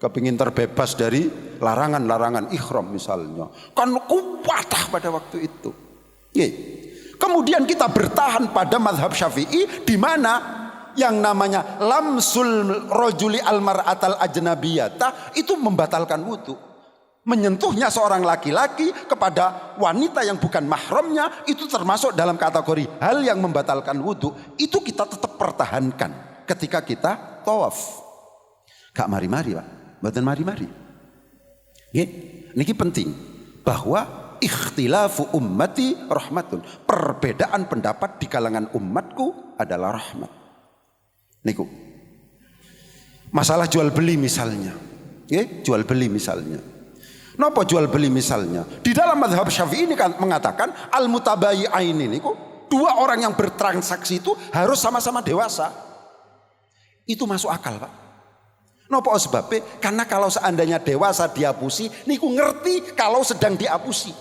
Kepingin terbebas dari larangan-larangan ihram misalnya, kan kuwatah pada waktu itu. Kemudian kita bertahan pada mazhab Syafi'i di mana yang namanya lamsul rojuli almar'atal ajnabiyata itu membatalkan wudu. Menyentuhnya seorang laki-laki kepada wanita yang bukan mahramnya itu termasuk dalam kategori hal yang membatalkan wudu. Itu kita tetap pertahankan ketika kita tawaf. Gak mari-mari, Pak. Mboten mari-mari. Niki penting bahwa ikhtilafu ummati rahmatun. Perbedaan pendapat di kalangan umatku adalah rahmat. Niku. Masalah jual beli misalnya. Jual beli misalnya. Napa jual beli misalnya? Di dalam mazhab Syafi'i ini kan mengatakan al-mutabayi'ain niku, dua orang yang bertransaksi itu harus sama-sama dewasa. Itu masuk akal, Pak. Napa sebabnya? Karena kalau seandainya dewasa diapusi, niku ngerti kalau sedang diapusi.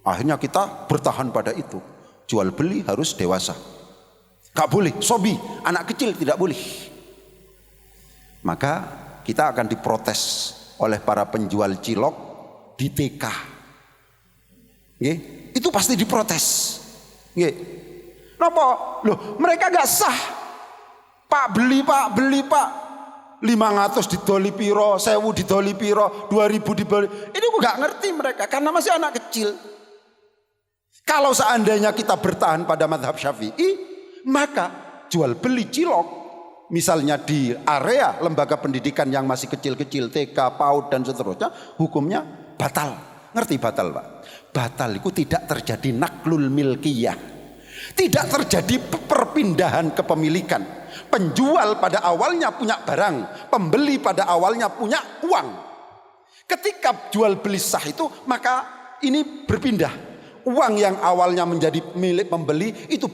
Akhirnya kita bertahan pada itu. Jual beli harus dewasa. Gak boleh sobi, anak kecil tidak boleh. Maka kita akan diprotes oleh para penjual cilok di TK. Itu pasti diprotes. Napa? Loh, mereka gak sah. Pak beli pak 500 didoli piro, 1000 didoli piro, 2000 didoli. Ini gue gak ngerti mereka karena masih anak kecil. Kalau seandainya kita bertahan pada mazhab Syafi'i, maka jual beli cilok misalnya di area lembaga pendidikan yang masih kecil-kecil, TK, PAUD dan seterusnya, hukumnya batal. Ngerti batal, Pak? Batal itu tidak terjadi naklul milkiyah. Tidak terjadi perpindahan kepemilikan. Penjual pada awalnya punya barang, pembeli pada awalnya punya uang. Ketika jual beli sah itu, maka ini berpindah. Uang yang awalnya menjadi milik pembeli itu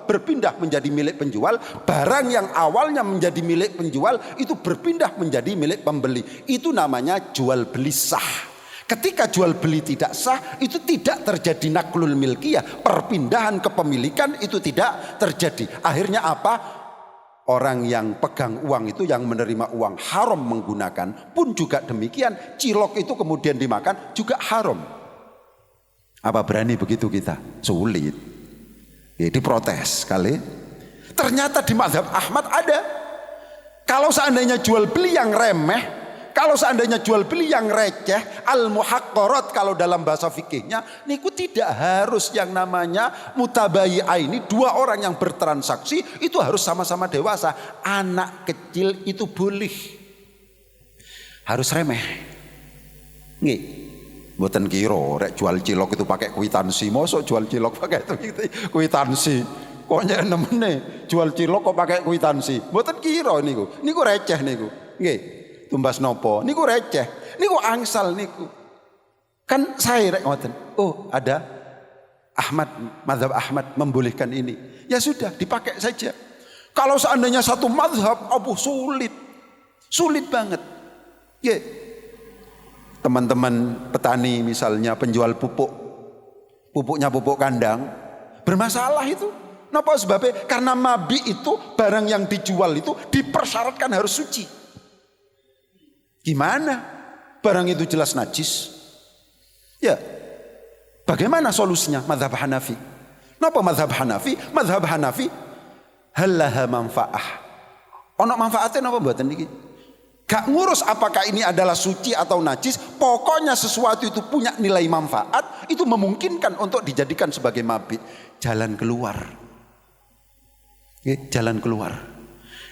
berpindah menjadi milik penjual. Barang yang awalnya menjadi milik penjual itu berpindah menjadi milik pembeli. Itu namanya jual beli sah. Ketika jual beli tidak sah, itu tidak terjadi naklul milkiyah, perpindahan kepemilikan itu tidak terjadi. Akhirnya apa? Orang yang pegang uang itu, yang menerima uang haram menggunakan pun juga demikian. Cilok itu kemudian dimakan juga haram. Apa berani begitu kita? Sulit. Ya, diprotes kali. Ternyata di mazhab Ahmad ada. Kalau seandainya jual beli yang remeh, kalau seandainya jual beli yang receh, al-muhaqqarat kalau dalam bahasa fikihnya, niku tidak harus yang namanya mutabayi'aini, dua orang yang bertransaksi itu harus sama-sama dewasa. Anak kecil itu boleh. Harus remeh. Nggih. Mboten kira rek jual cilok itu pakai kwitansi. Mosok jual cilok pakai kwitansi. Kok nemene jual cilok kok pakai kwitansi. Mboten kira niku. Niku receh niku. Nggih. Tumbas nopo. Niku receh. Niku angsal niku. Kan saya rek ngoten. Oh, ada Ahmad, mazhab Ahmad membolehkan ini. Ya sudah, dipakai saja. Kalau seandainya satu mazhab, sulit. Sulit banget. Nggih. Teman-teman petani misalnya penjual pupuknya pupuk kandang, bermasalah itu. Kenapa sebabnya? Karena mabi itu barang yang dijual itu dipersyaratkan harus suci. Gimana? Barang itu jelas najis. Ya, bagaimana solusinya? Mazhab Hanafi. Kenapa mazhab Hanafi? Mazhab Hanafi halaha manfaah. Ono manfaatnya napa mboten niki? Gak ngurus apakah ini adalah suci atau najis, pokoknya sesuatu itu punya nilai manfaat, itu memungkinkan untuk dijadikan sebagai mabit. Jalan keluar. Jalan keluar.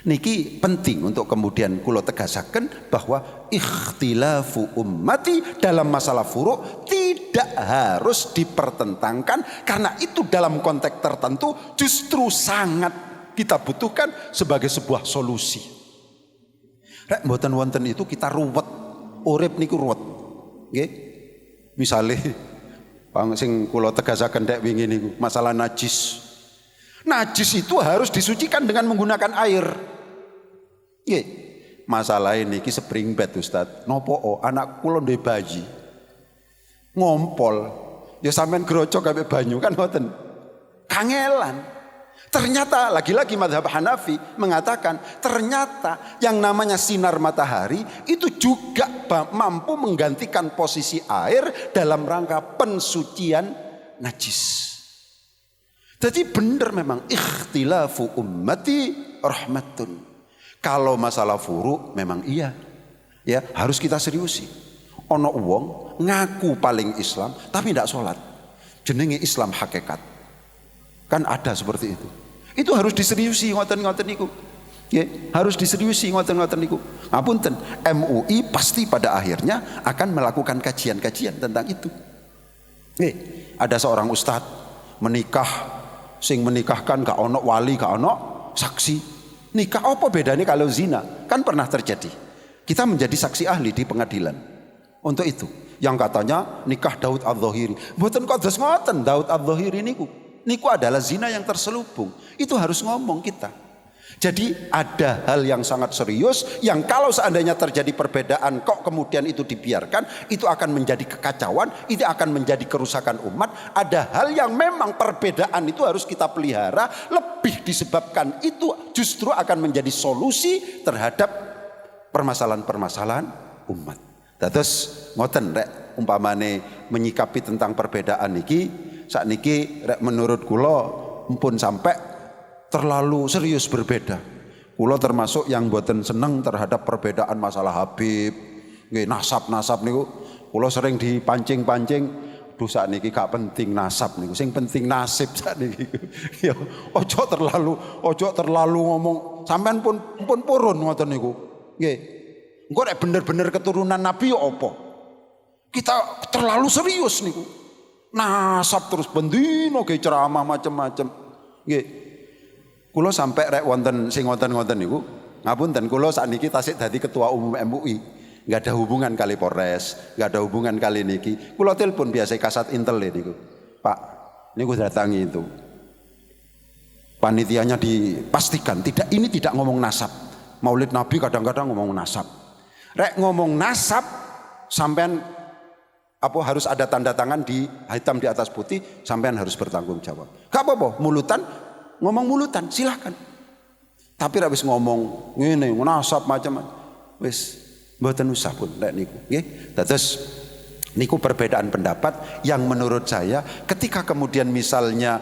Niki penting untuk kemudian kula tegasaken bahwa ikhtilafu ummati dalam masalah furu' tidak harus dipertentangkan, karena itu dalam konteks tertentu justru sangat kita butuhkan sebagai sebuah solusi. Rek mboten wonten itu kita ruwet, urip niku ruwet. Nggih. Misale sing kula tegasaken dek wingi niku masalah najis. Najis itu harus disucikan dengan menggunakan air. Nggih. Masalah ini ki spring bed Ustaz. Nopo anak kula ndek bayi. Ngompol. Ya sampean grocok ambek banyu kan mboten. Kangelan. Ternyata lagi-lagi mazhab Hanafi mengatakan ternyata yang namanya sinar matahari itu juga mampu menggantikan posisi air dalam rangka pensucian najis. Jadi benar memang ikhtilafu ummati rahmatun. Kalau masalah furu memang iya. Ya, harus kita seriusi. Ono wong ngaku paling Islam tapi tidak sholat. Jenenge Islam hakikat. Kan ada seperti itu. Itu harus diseriusi ngoten-ngoten niku. Ya, harus diseriusi ngoten-ngoten niku. Ngapunten, MUI pasti pada akhirnya akan melakukan kajian-kajian tentang itu. Ada seorang ustadz menikah, sing menikahkan gak ono wali, gak ono saksi. Nikah apa bedanya kalau zina? Kan pernah terjadi. Kita menjadi saksi ahli di pengadilan untuk itu. Yang katanya nikah Daud Adz-Dzahiri. Mboten kados ngoten Daud Adz-Dzahiri niku adalah zina yang terselubung. Itu harus ngomong kita. Jadi ada hal yang sangat serius yang kalau seandainya terjadi perbedaan kok kemudian itu dibiarkan, itu akan menjadi kekacauan, itu akan menjadi kerusakan umat. Ada hal yang memang perbedaan itu harus kita pelihara, lebih disebabkan itu justru akan menjadi solusi terhadap permasalahan-permasalahan umat. Terus ngoten rek umpamane menyikapi tentang perbedaan niki, sakniki rek menurut kula mpun sampai terlalu serius berbeda. Kula termasuk yang mboten seneng terhadap perbedaan masalah Habib, nggih nasab niku. Kula sering dipancing-pancing, duh sakniki gak penting nasab niku, sing penting nasib sakniki. Ya ojo terlalu ngomong, sampean pun purun ngoten niku. Nggih. Engko nek bener-bener keturunan Nabi ya apa? Kita terlalu serius niku. Nasab terus bendino ke ceramah macam-macam. Nggih. Kula sampai rek wonten sing ngoten-ngoten niku, ngapunten kula sakniki tasik dadi ketua umum MUI. Enggak ada hubungan kali Polres, enggak ada hubungan kali niki. Kula telepon biasa kasat intel niku. Pak, ini gue datangi itu. Panitianya dipastikan ini tidak ngomong nasab. Maulid Nabi kadang-kadang ngomong nasab. Rek ngomong nasab sampean apa harus ada tanda tangan di hitam di atas putih, sampean harus bertanggung jawab. Gak apa-apa, ngomong mulutan silahkan. Tapi habis ngomong ngene nasab macam-macam wis mboten usah pun lek niku nggih. Terus niku perbedaan pendapat yang menurut saya ketika kemudian misalnya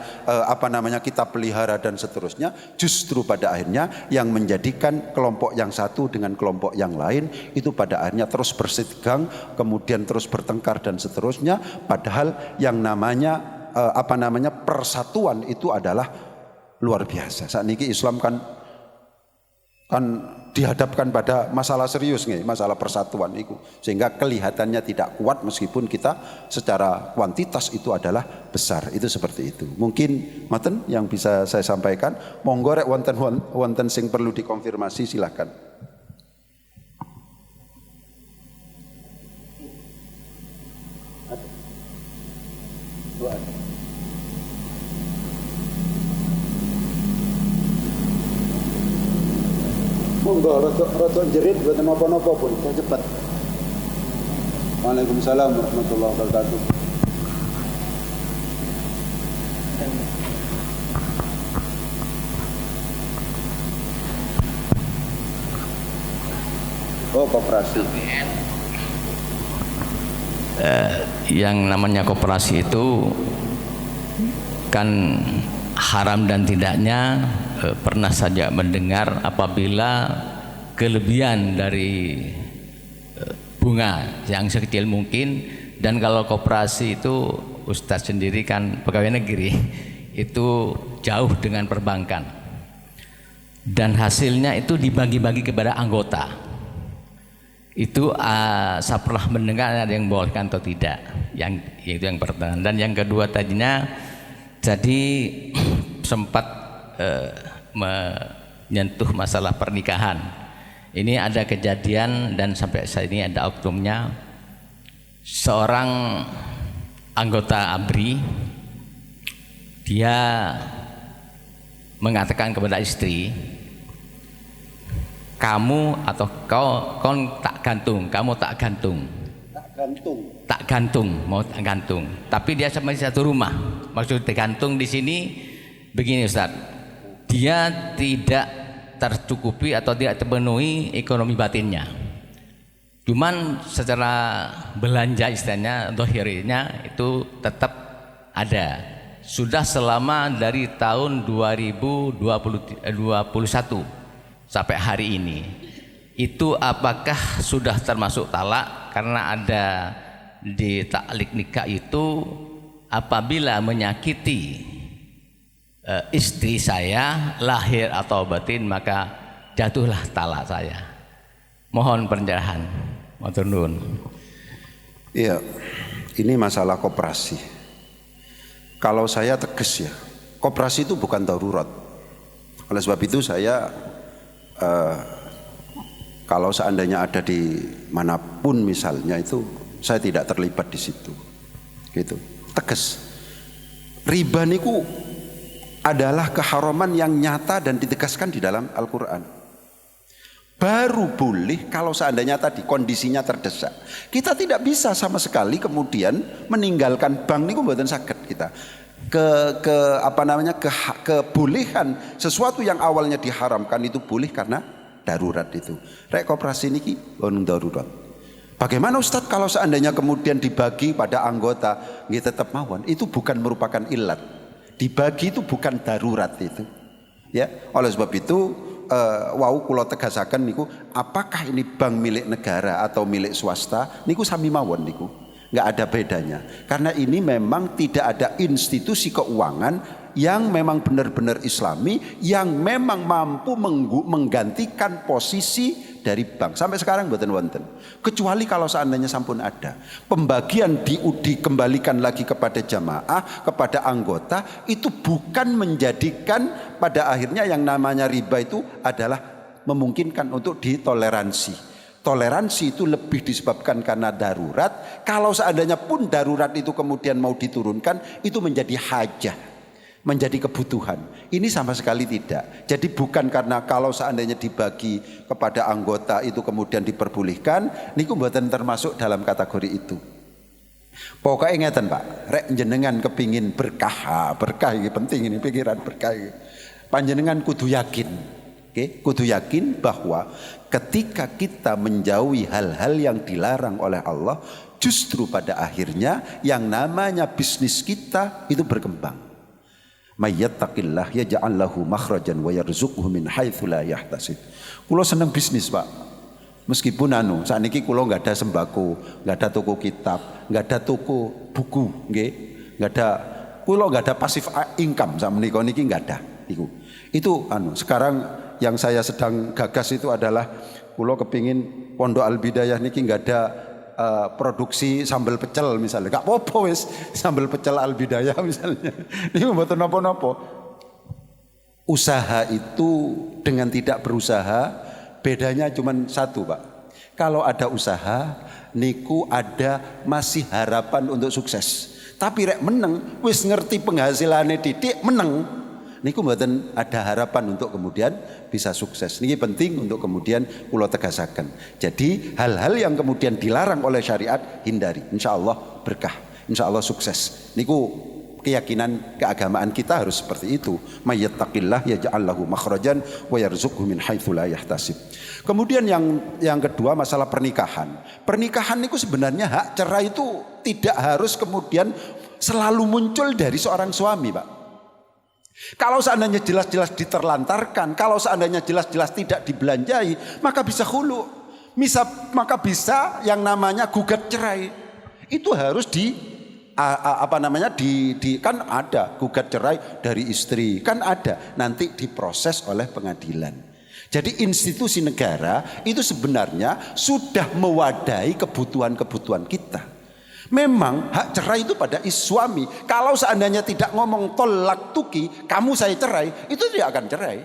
kita pelihara dan seterusnya, justru pada akhirnya yang menjadikan kelompok yang satu dengan kelompok yang lain itu pada akhirnya terus bersitegang, kemudian terus bertengkar dan seterusnya, padahal yang namanya persatuan itu adalah luar biasa. Saat ini Islam kan dihadapkan pada masalah serius nih, masalah persatuan itu, sehingga kelihatannya tidak kuat meskipun kita secara kuantitas itu adalah besar. Itu seperti itu. Mungkin maten yang bisa saya sampaikan. Monggo rek wonten sing perlu dikonfirmasi silakan. Monggo rada jerit mboten napa-napa pun, saya cepat. Waalaikumsalam warahmatullahi wabarakatuh. Oh, koperasi. Yang namanya koperasi itu kan haram dan tidaknya pernah saja mendengar apabila kelebihan dari bunga yang sekecil mungkin, dan kalau koperasi itu Ustadz sendiri kan pegawai negeri itu jauh dengan perbankan, dan hasilnya itu dibagi-bagi kepada anggota. Itu saya pernah mendengar ada yang bolehkan atau tidak, yang itu yang pertama. Dan yang kedua tadinya jadi sempat menyentuh masalah pernikahan. Ini ada kejadian dan sampai saat ini ada oknumnya. Seorang anggota ABRI, dia mengatakan kepada istri, kamu atau kau tak gantung, kamu tak gantung. Tak gantung, mau tak gantung. Tapi dia sama satu rumah. Maksud tergantung di sini begini Ustaz, dia tidak tercukupi atau tidak terpenuhi ekonomi batinnya. Cuman secara belanja istilahnya, dohirnya itu tetap ada. Sudah selama dari tahun 2021 sampai hari ini. Itu apakah sudah termasuk talak? Karena ada di taklik nikah itu apabila menyakiti istri saya lahir atau batin maka jatuhlah talak saya. Mohon pencerahan. Matur nuwun. Iya, ini masalah koperasi. Kalau saya tegas ya, koperasi itu bukan darurat. Oleh sebab itu saya kalau seandainya ada di manapun misalnya itu saya tidak terlibat di situ, gitu. Tegas. Riba niku adalah keharaman yang nyata dan ditegaskan di dalam Al-Quran. Baru boleh kalau seandainya tadi kondisinya terdesak. Kita tidak bisa sama sekali kemudian meninggalkan bank niku mboten saged kita. Kebolehan sesuatu yang awalnya diharamkan itu boleh karena darurat itu. Rek koperasi niki on darurat. Bagaimana Ustadz kalau seandainya kemudian dibagi pada anggota nggih tetap mawon, itu bukan merupakan ilat. Dibagi itu bukan darurat itu. Ya, oleh sebab itu wau kula tegasaken niku, apakah ini bank milik negara atau milik swasta niku sami mawon niku. Nggak ada bedanya, karena ini memang tidak ada institusi keuangan yang memang benar-benar Islami, yang memang mampu menggantikan posisi dari bank. Sampai sekarang mboten wonten. Kecuali kalau seandainya sampun ada pembagian dikembalikan lagi kepada jamaah, kepada anggota, itu bukan menjadikan pada akhirnya yang namanya riba itu adalah memungkinkan untuk ditoleransi. Toleransi itu lebih disebabkan karena darurat. Kalau seandainya pun darurat itu kemudian mau diturunkan, itu menjadi hajah, menjadi kebutuhan. Ini sama sekali tidak. Jadi bukan karena kalau seandainya dibagi kepada anggota itu kemudian diperbolehkan, niku mboten termasuk dalam kategori itu. Pokoknya ngeten Pak, rek jenengan kepingin berkah, berkah ini penting, ini pikiran berkah ini. Panjenengan kudu yakin, kudu yakin bahwa ketika kita menjauhi hal-hal yang dilarang oleh Allah, justru pada akhirnya yang namanya bisnis kita itu berkembang. Mayyattaqillah yaj'al lahu makhrajan wa yarzuqhu min haitsu la yahtasib. Kulo seneng bisnis, Pak. Meskipun sakniki kulo enggak ada sembako, enggak ada toko kitab, enggak ada toko buku, nggih. Enggak ada, kulo enggak ada pasif income sakmenika niki enggak ada iku. Itu sekarang yang saya sedang gagas itu adalah kulo kepingin Pondok Al-Bidayah niki enggak ada produksi sambal pecel misalnya, gak apa-apa wis sambal pecel Al-Bidayah misalnya. Ini mboten napa-napa. Usaha itu dengan tidak berusaha bedanya cuma satu, Pak. Kalau ada usaha niku ada masih harapan untuk sukses. Tapi rek meneng wis ngerti penghasilannya didik meneng, niku mboten ada harapan untuk kemudian bisa sukses. Niki penting untuk kemudian kula tegasaken. Jadi hal-hal yang kemudian dilarang oleh syariat hindari. Insya Allah berkah, insya Allah sukses. Niku keyakinan keagamaan kita harus seperti itu. Mayyattaqillah yaj'al lahu makhrajan wa yarzuqhu min haitsu la yahtasib. Kemudian yang kedua masalah pernikahan. Pernikahan niku sebenarnya hak cerai itu tidak harus kemudian selalu muncul dari seorang suami, Pak. Kalau seandainya jelas-jelas diterlantarkan, kalau seandainya jelas-jelas tidak dibelanjai, maka bisa khulu. Maka bisa yang namanya gugat cerai. Itu harus kan ada gugat cerai dari istri, kan ada, nanti diproses oleh pengadilan. Jadi institusi negara itu sebenarnya sudah mewadahi kebutuhan-kebutuhan kita. Memang hak cerai itu pada suami. Kalau seandainya tidak ngomong tolak tuki, kamu saya cerai, itu tidak akan cerai.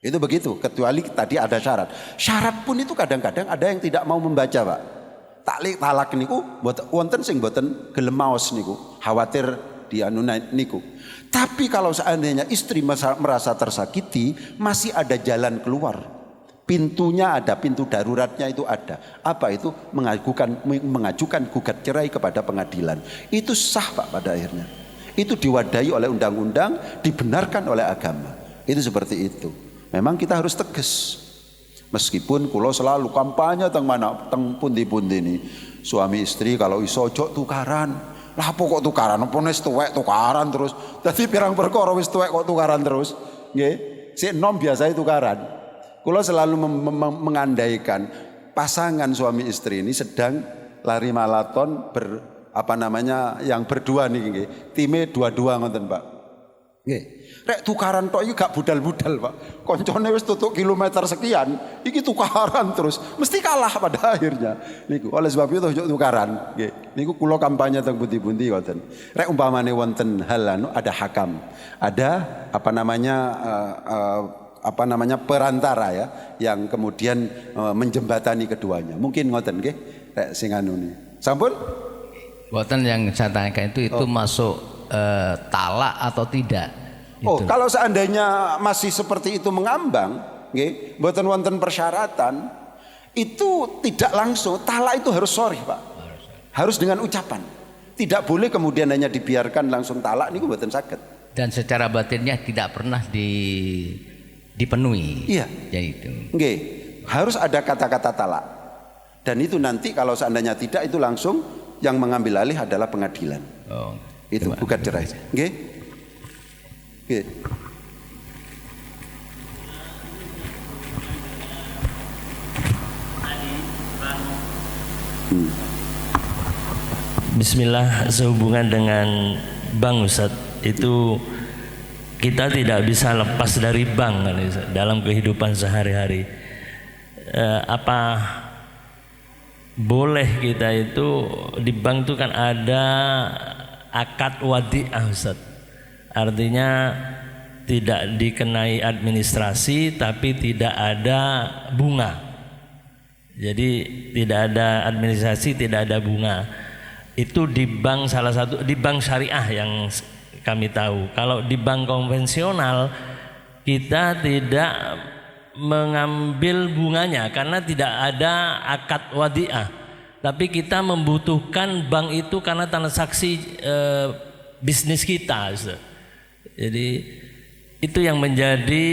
Itu begitu, kecuali tadi ada syarat. Syarat pun itu kadang-kadang ada yang tidak mau membaca, Pak. Talak niku wonten sing mboten gelem maos niku, khawatir niku. Tapi kalau seandainya istri merasa tersakiti, masih ada jalan keluar. Pintunya ada, pintu daruratnya itu ada. Apa itu? Mengajukan gugat cerai kepada pengadilan. Itu sah, Pak, pada akhirnya. Itu diwadahi oleh undang-undang, dibenarkan oleh agama. Itu seperti itu. Memang kita harus tegas. Meskipun kulo selalu kampanye teng pundi-pundi ini. Suami istri kalau iso ojo tukaran. Lah apa kok tukaran? Apa wis tuwek tukaran terus. Dadi pirang perkara wis tuwek kok tukaran terus. Nggih. Sik nom biasa tukaran. Kulo selalu mengandaikan pasangan suami istri ini sedang lari maraton yang berdua nih nggih. Time dua-dua ngoten, Pak. Nggih. Rek tukaran tok iki gak budal-budal, Pak. Koncone wis tutuk kilometer sekian, iki tukaran terus. Mesti kalah pada akhirnya. Niku oleh sebab itu ojo tukaran, nggih. Niku kula kampanye teng pundi-pundi ngoten. Rek umpamane wonten hal ada hakam. Ada perantara ya yang kemudian menjembatani keduanya. Mungkin ngoten nggih rek sing anune. Sampun? Mboten yang saya tanyakan itu masuk talak atau tidak? Oh, itu. Kalau seandainya masih seperti itu mengambang, nggih, mboten wonten persyaratan, itu tidak langsung. Talak itu harus sharih, Pak. Harus dengan ucapan. Tidak boleh kemudian hanya dibiarkan langsung talak niku mboten saged. Dan secara batinnya tidak pernah dipenuhi. Iya. Ya itu. Nggih, harus ada kata-kata talak. Dan itu nanti kalau seandainya tidak, itu langsung yang mengambil alih adalah pengadilan. Oh, itu gugat cerai. Nggih. Nggih. Bismillah, sehubungan dengan bank Ustaz, itu kita tidak bisa lepas dari bank kan, dalam kehidupan sehari-hari. Apa boleh kita itu di bank itu kan ada akad wadi'ah Ustaz, artinya tidak dikenai administrasi tapi tidak ada bunga. Jadi tidak ada administrasi, tidak ada bunga. Itu di bank salah satu, di bank syariah yang kami tahu. Kalau di bank konvensional kita tidak mengambil bunganya karena tidak ada akad wadiah. Tapi kita membutuhkan bank itu karena transaksi bisnis kita. Jadi itu yang menjadi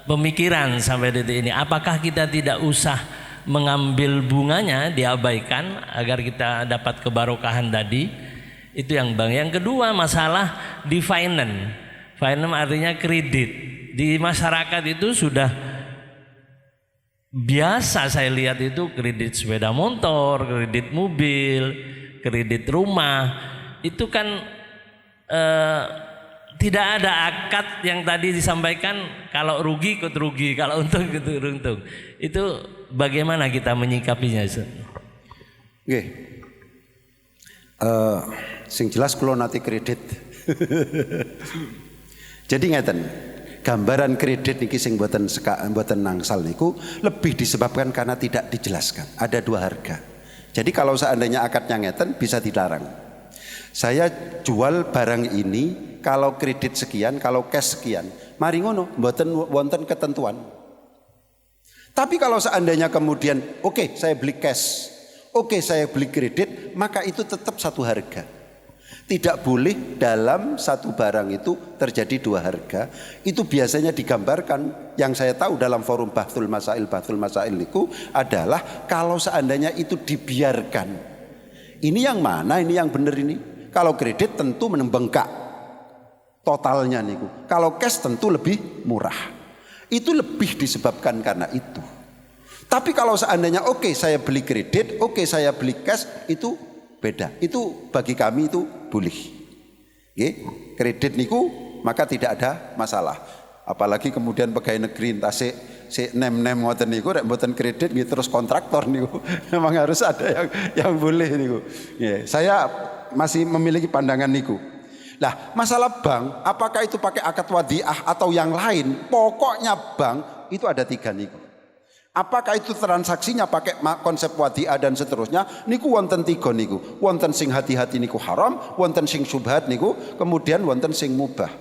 pemikiran sampai detik ini. Apakah kita tidak usah mengambil bunganya, diabaikan agar kita dapat kebarokahan tadi? Itu yang bank. Yang kedua, masalah di finance. Finance artinya kredit. Di masyarakat itu sudah biasa saya lihat itu kredit sepeda motor, kredit mobil, kredit rumah. Itu kan tidak ada akad yang tadi disampaikan, kalau rugi ikut rugi, kalau untung ikut untung. Itu bagaimana kita menyikapinya? Nggih. Sing jelas kula nate kredit. Jadi ngeten, gambaran kredit niki sing mboten nangsal niku lebih disebabkan karena tidak dijelaskan. Ada dua harga. Jadi kalau seandainya akadnya ngeten bisa dilarang. Saya jual barang ini kalau kredit sekian, kalau cash sekian. Mari ngono, mboten wonten ketentuan. Tapi kalau seandainya kemudian oke, saya beli cash, oke, saya beli kredit, maka itu tetap satu harga. Tidak boleh dalam satu barang itu terjadi dua harga. Itu biasanya digambarkan, yang saya tahu dalam forum Bahthul Masail itu adalah kalau seandainya itu dibiarkan. Ini yang mana, ini yang benar ini. Kalau kredit tentu membengkak totalnya niku. Kalau cash tentu lebih murah. Itu lebih disebabkan karena itu. Tapi kalau seandainya oke, saya beli kredit, oke, saya beli cash, itu beda. Itu bagi kami itu boleh. Kredit niku maka tidak ada masalah. Apalagi kemudian pegawai negeri entah si nem ngoten niku rek mboten kredit nggih terus kontraktor niku. Memang harus ada yang boleh niku. Saya masih memiliki pandangan niku. Nah, masalah bank, apakah itu pakai akad wadiah atau yang lain? Pokoknya bank itu ada tiga niku. Apakah itu transaksinya pakai konsep wadiah dan seterusnya? Niku wonten tiga niku. Wonten sing hati-hati niku haram, wonten sing syubhat niku, kemudian wonten sing mubah.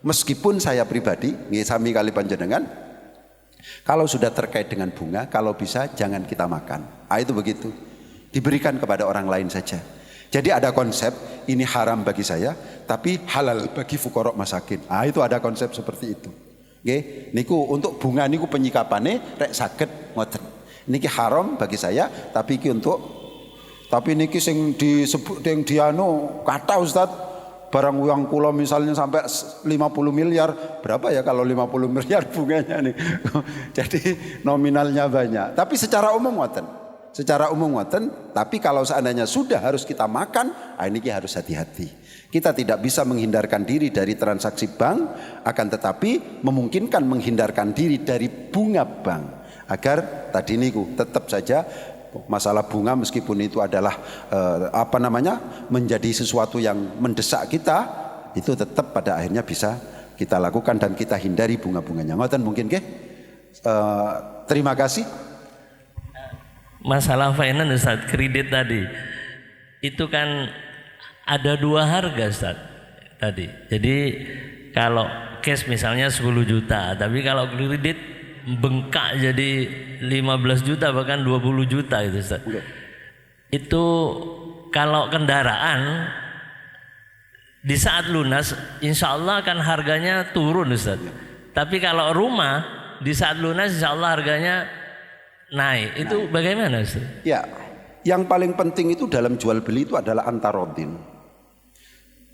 Meskipun saya pribadi, nggih sami kali panjenengan, kalau sudah terkait dengan bunga, kalau bisa jangan kita makan. Itu begitu. Diberikan kepada orang lain saja. Jadi ada konsep ini haram bagi saya, tapi halal bagi fuqara masakin. Itu ada konsep seperti itu. Nggih, niku untuk bunga niku penyikapane rek saged ngoten. Niki haram bagi saya, tapi niki sing disebut yang dianu kata Ustaz, barang uang kula misalnya sampai 50 miliar, berapa ya kalau 50 miliar bunganya nih. Jadi nominalnya banyak, tapi secara umum ngoten. Secara umum ngoten, tapi kalau seandainya sudah harus kita makan, ini harus hati-hati. Kita tidak bisa menghindarkan diri dari transaksi bank, akan tetapi memungkinkan menghindarkan diri dari bunga bank. Agar tadi niku tetap saja masalah bunga meskipun itu adalah menjadi sesuatu yang mendesak kita, itu tetap pada akhirnya bisa kita lakukan dan kita hindari bunga-bunganya. Ngoten mungkin ke? Terima kasih. Masalah finance Ustaz, kredit tadi itu kan ada dua harga Ustaz tadi. Jadi kalau cash misalnya 10 juta, tapi kalau kredit bengkak jadi 15 juta bahkan 20 juta itu Ustaz. Itu kalau kendaraan di saat lunas insya Allah kan harganya turun Ustaz. Tapi kalau rumah di saat lunas insya Allah harganya naik. Itu bagaimana Ustaz? Ya, yang paling penting itu dalam jual beli itu adalah antarodin.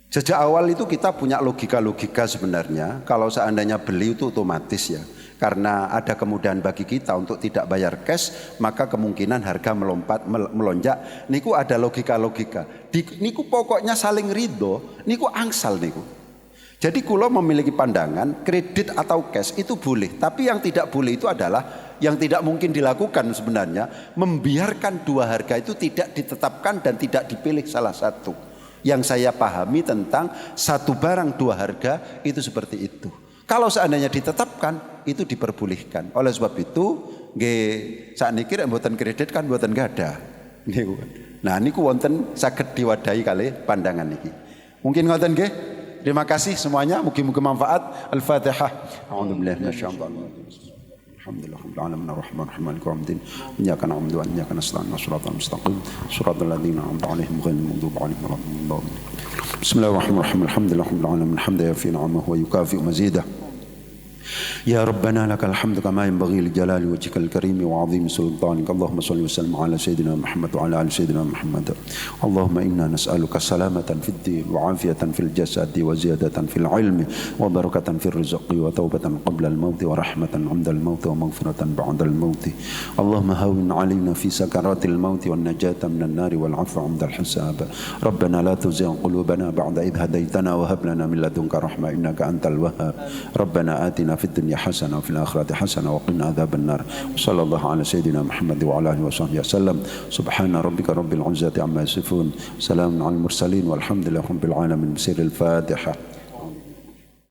Sejak awal itu kita punya logika-logika sebenarnya. Kalau seandainya beli itu otomatis ya, karena ada kemudahan bagi kita untuk tidak bayar cash, maka kemungkinan harga melonjak. Niku ada logika-logika. Niku pokoknya saling ridho. Niku angsal niku. Jadi kula memiliki pandangan kredit atau cash itu boleh, tapi yang tidak boleh itu adalah yang tidak mungkin dilakukan sebenarnya, membiarkan dua harga itu tidak ditetapkan dan tidak dipilih salah satu. Yang saya pahami tentang satu barang dua harga itu seperti itu. Kalau seandainya ditetapkan itu diperbolehkan. Oleh sebab itu nggih sakniki nek mboten kredit kan mboten gadah. Niku. Nah niku wonten saged diwadahi kalih pandangan niki. Mungkin ngoten nggih. Terima kasih semuanya. Mugi-mugi manfaat. Al-Fatihah. A'udzubillahi minasyaitonir rajim. Alhamdulillah rabbil alamin arrahmanir rahim maliki yaumiddin. Iyyaka na'budu wa iyyaka nasta'in. Shiratal mustaqim. Shiratal ladzina an'amta 'alaihim ghairil maghdubi 'alaihim waladdallin. Bismillahirrahmanirrahim. Alhamdulillah rabbil alamin hamdan yafi ni'amahu wa yukafi'u mazidah. يا ربنا لك الحمد كما ينبغي لجلال وجهك الكريم وعظيم سلطانك اللهم صل وسلم على سيدنا محمد وعلى آل سيدنا محمد اللهم إنا نسألك سلامة في الدين وعافية في الجسد وزيادة في العلم وبركة في الرزق وتوبة قبل الموت ورحمة عند الموت ومغفرة بعد الموت اللهم هون علينا في سكرات الموت والنجاة من النار والعفو عند الحساب ربنا لا تزغ قلوبنا بعد إذ هديتنا وهب لنا من لدنك رحمة إنك أنت الوهاب ربنا آتنا في الدنيا حسنة وفي الآخرة حسنة وقنا عذاب النار وصلى الله على سيدنا محمد وعلى آله وصحبه وسلم سبحان ربك رب العزة عما يصفون سلام على المرسلين والحمد لله رب العالمين بسر الفاتحة.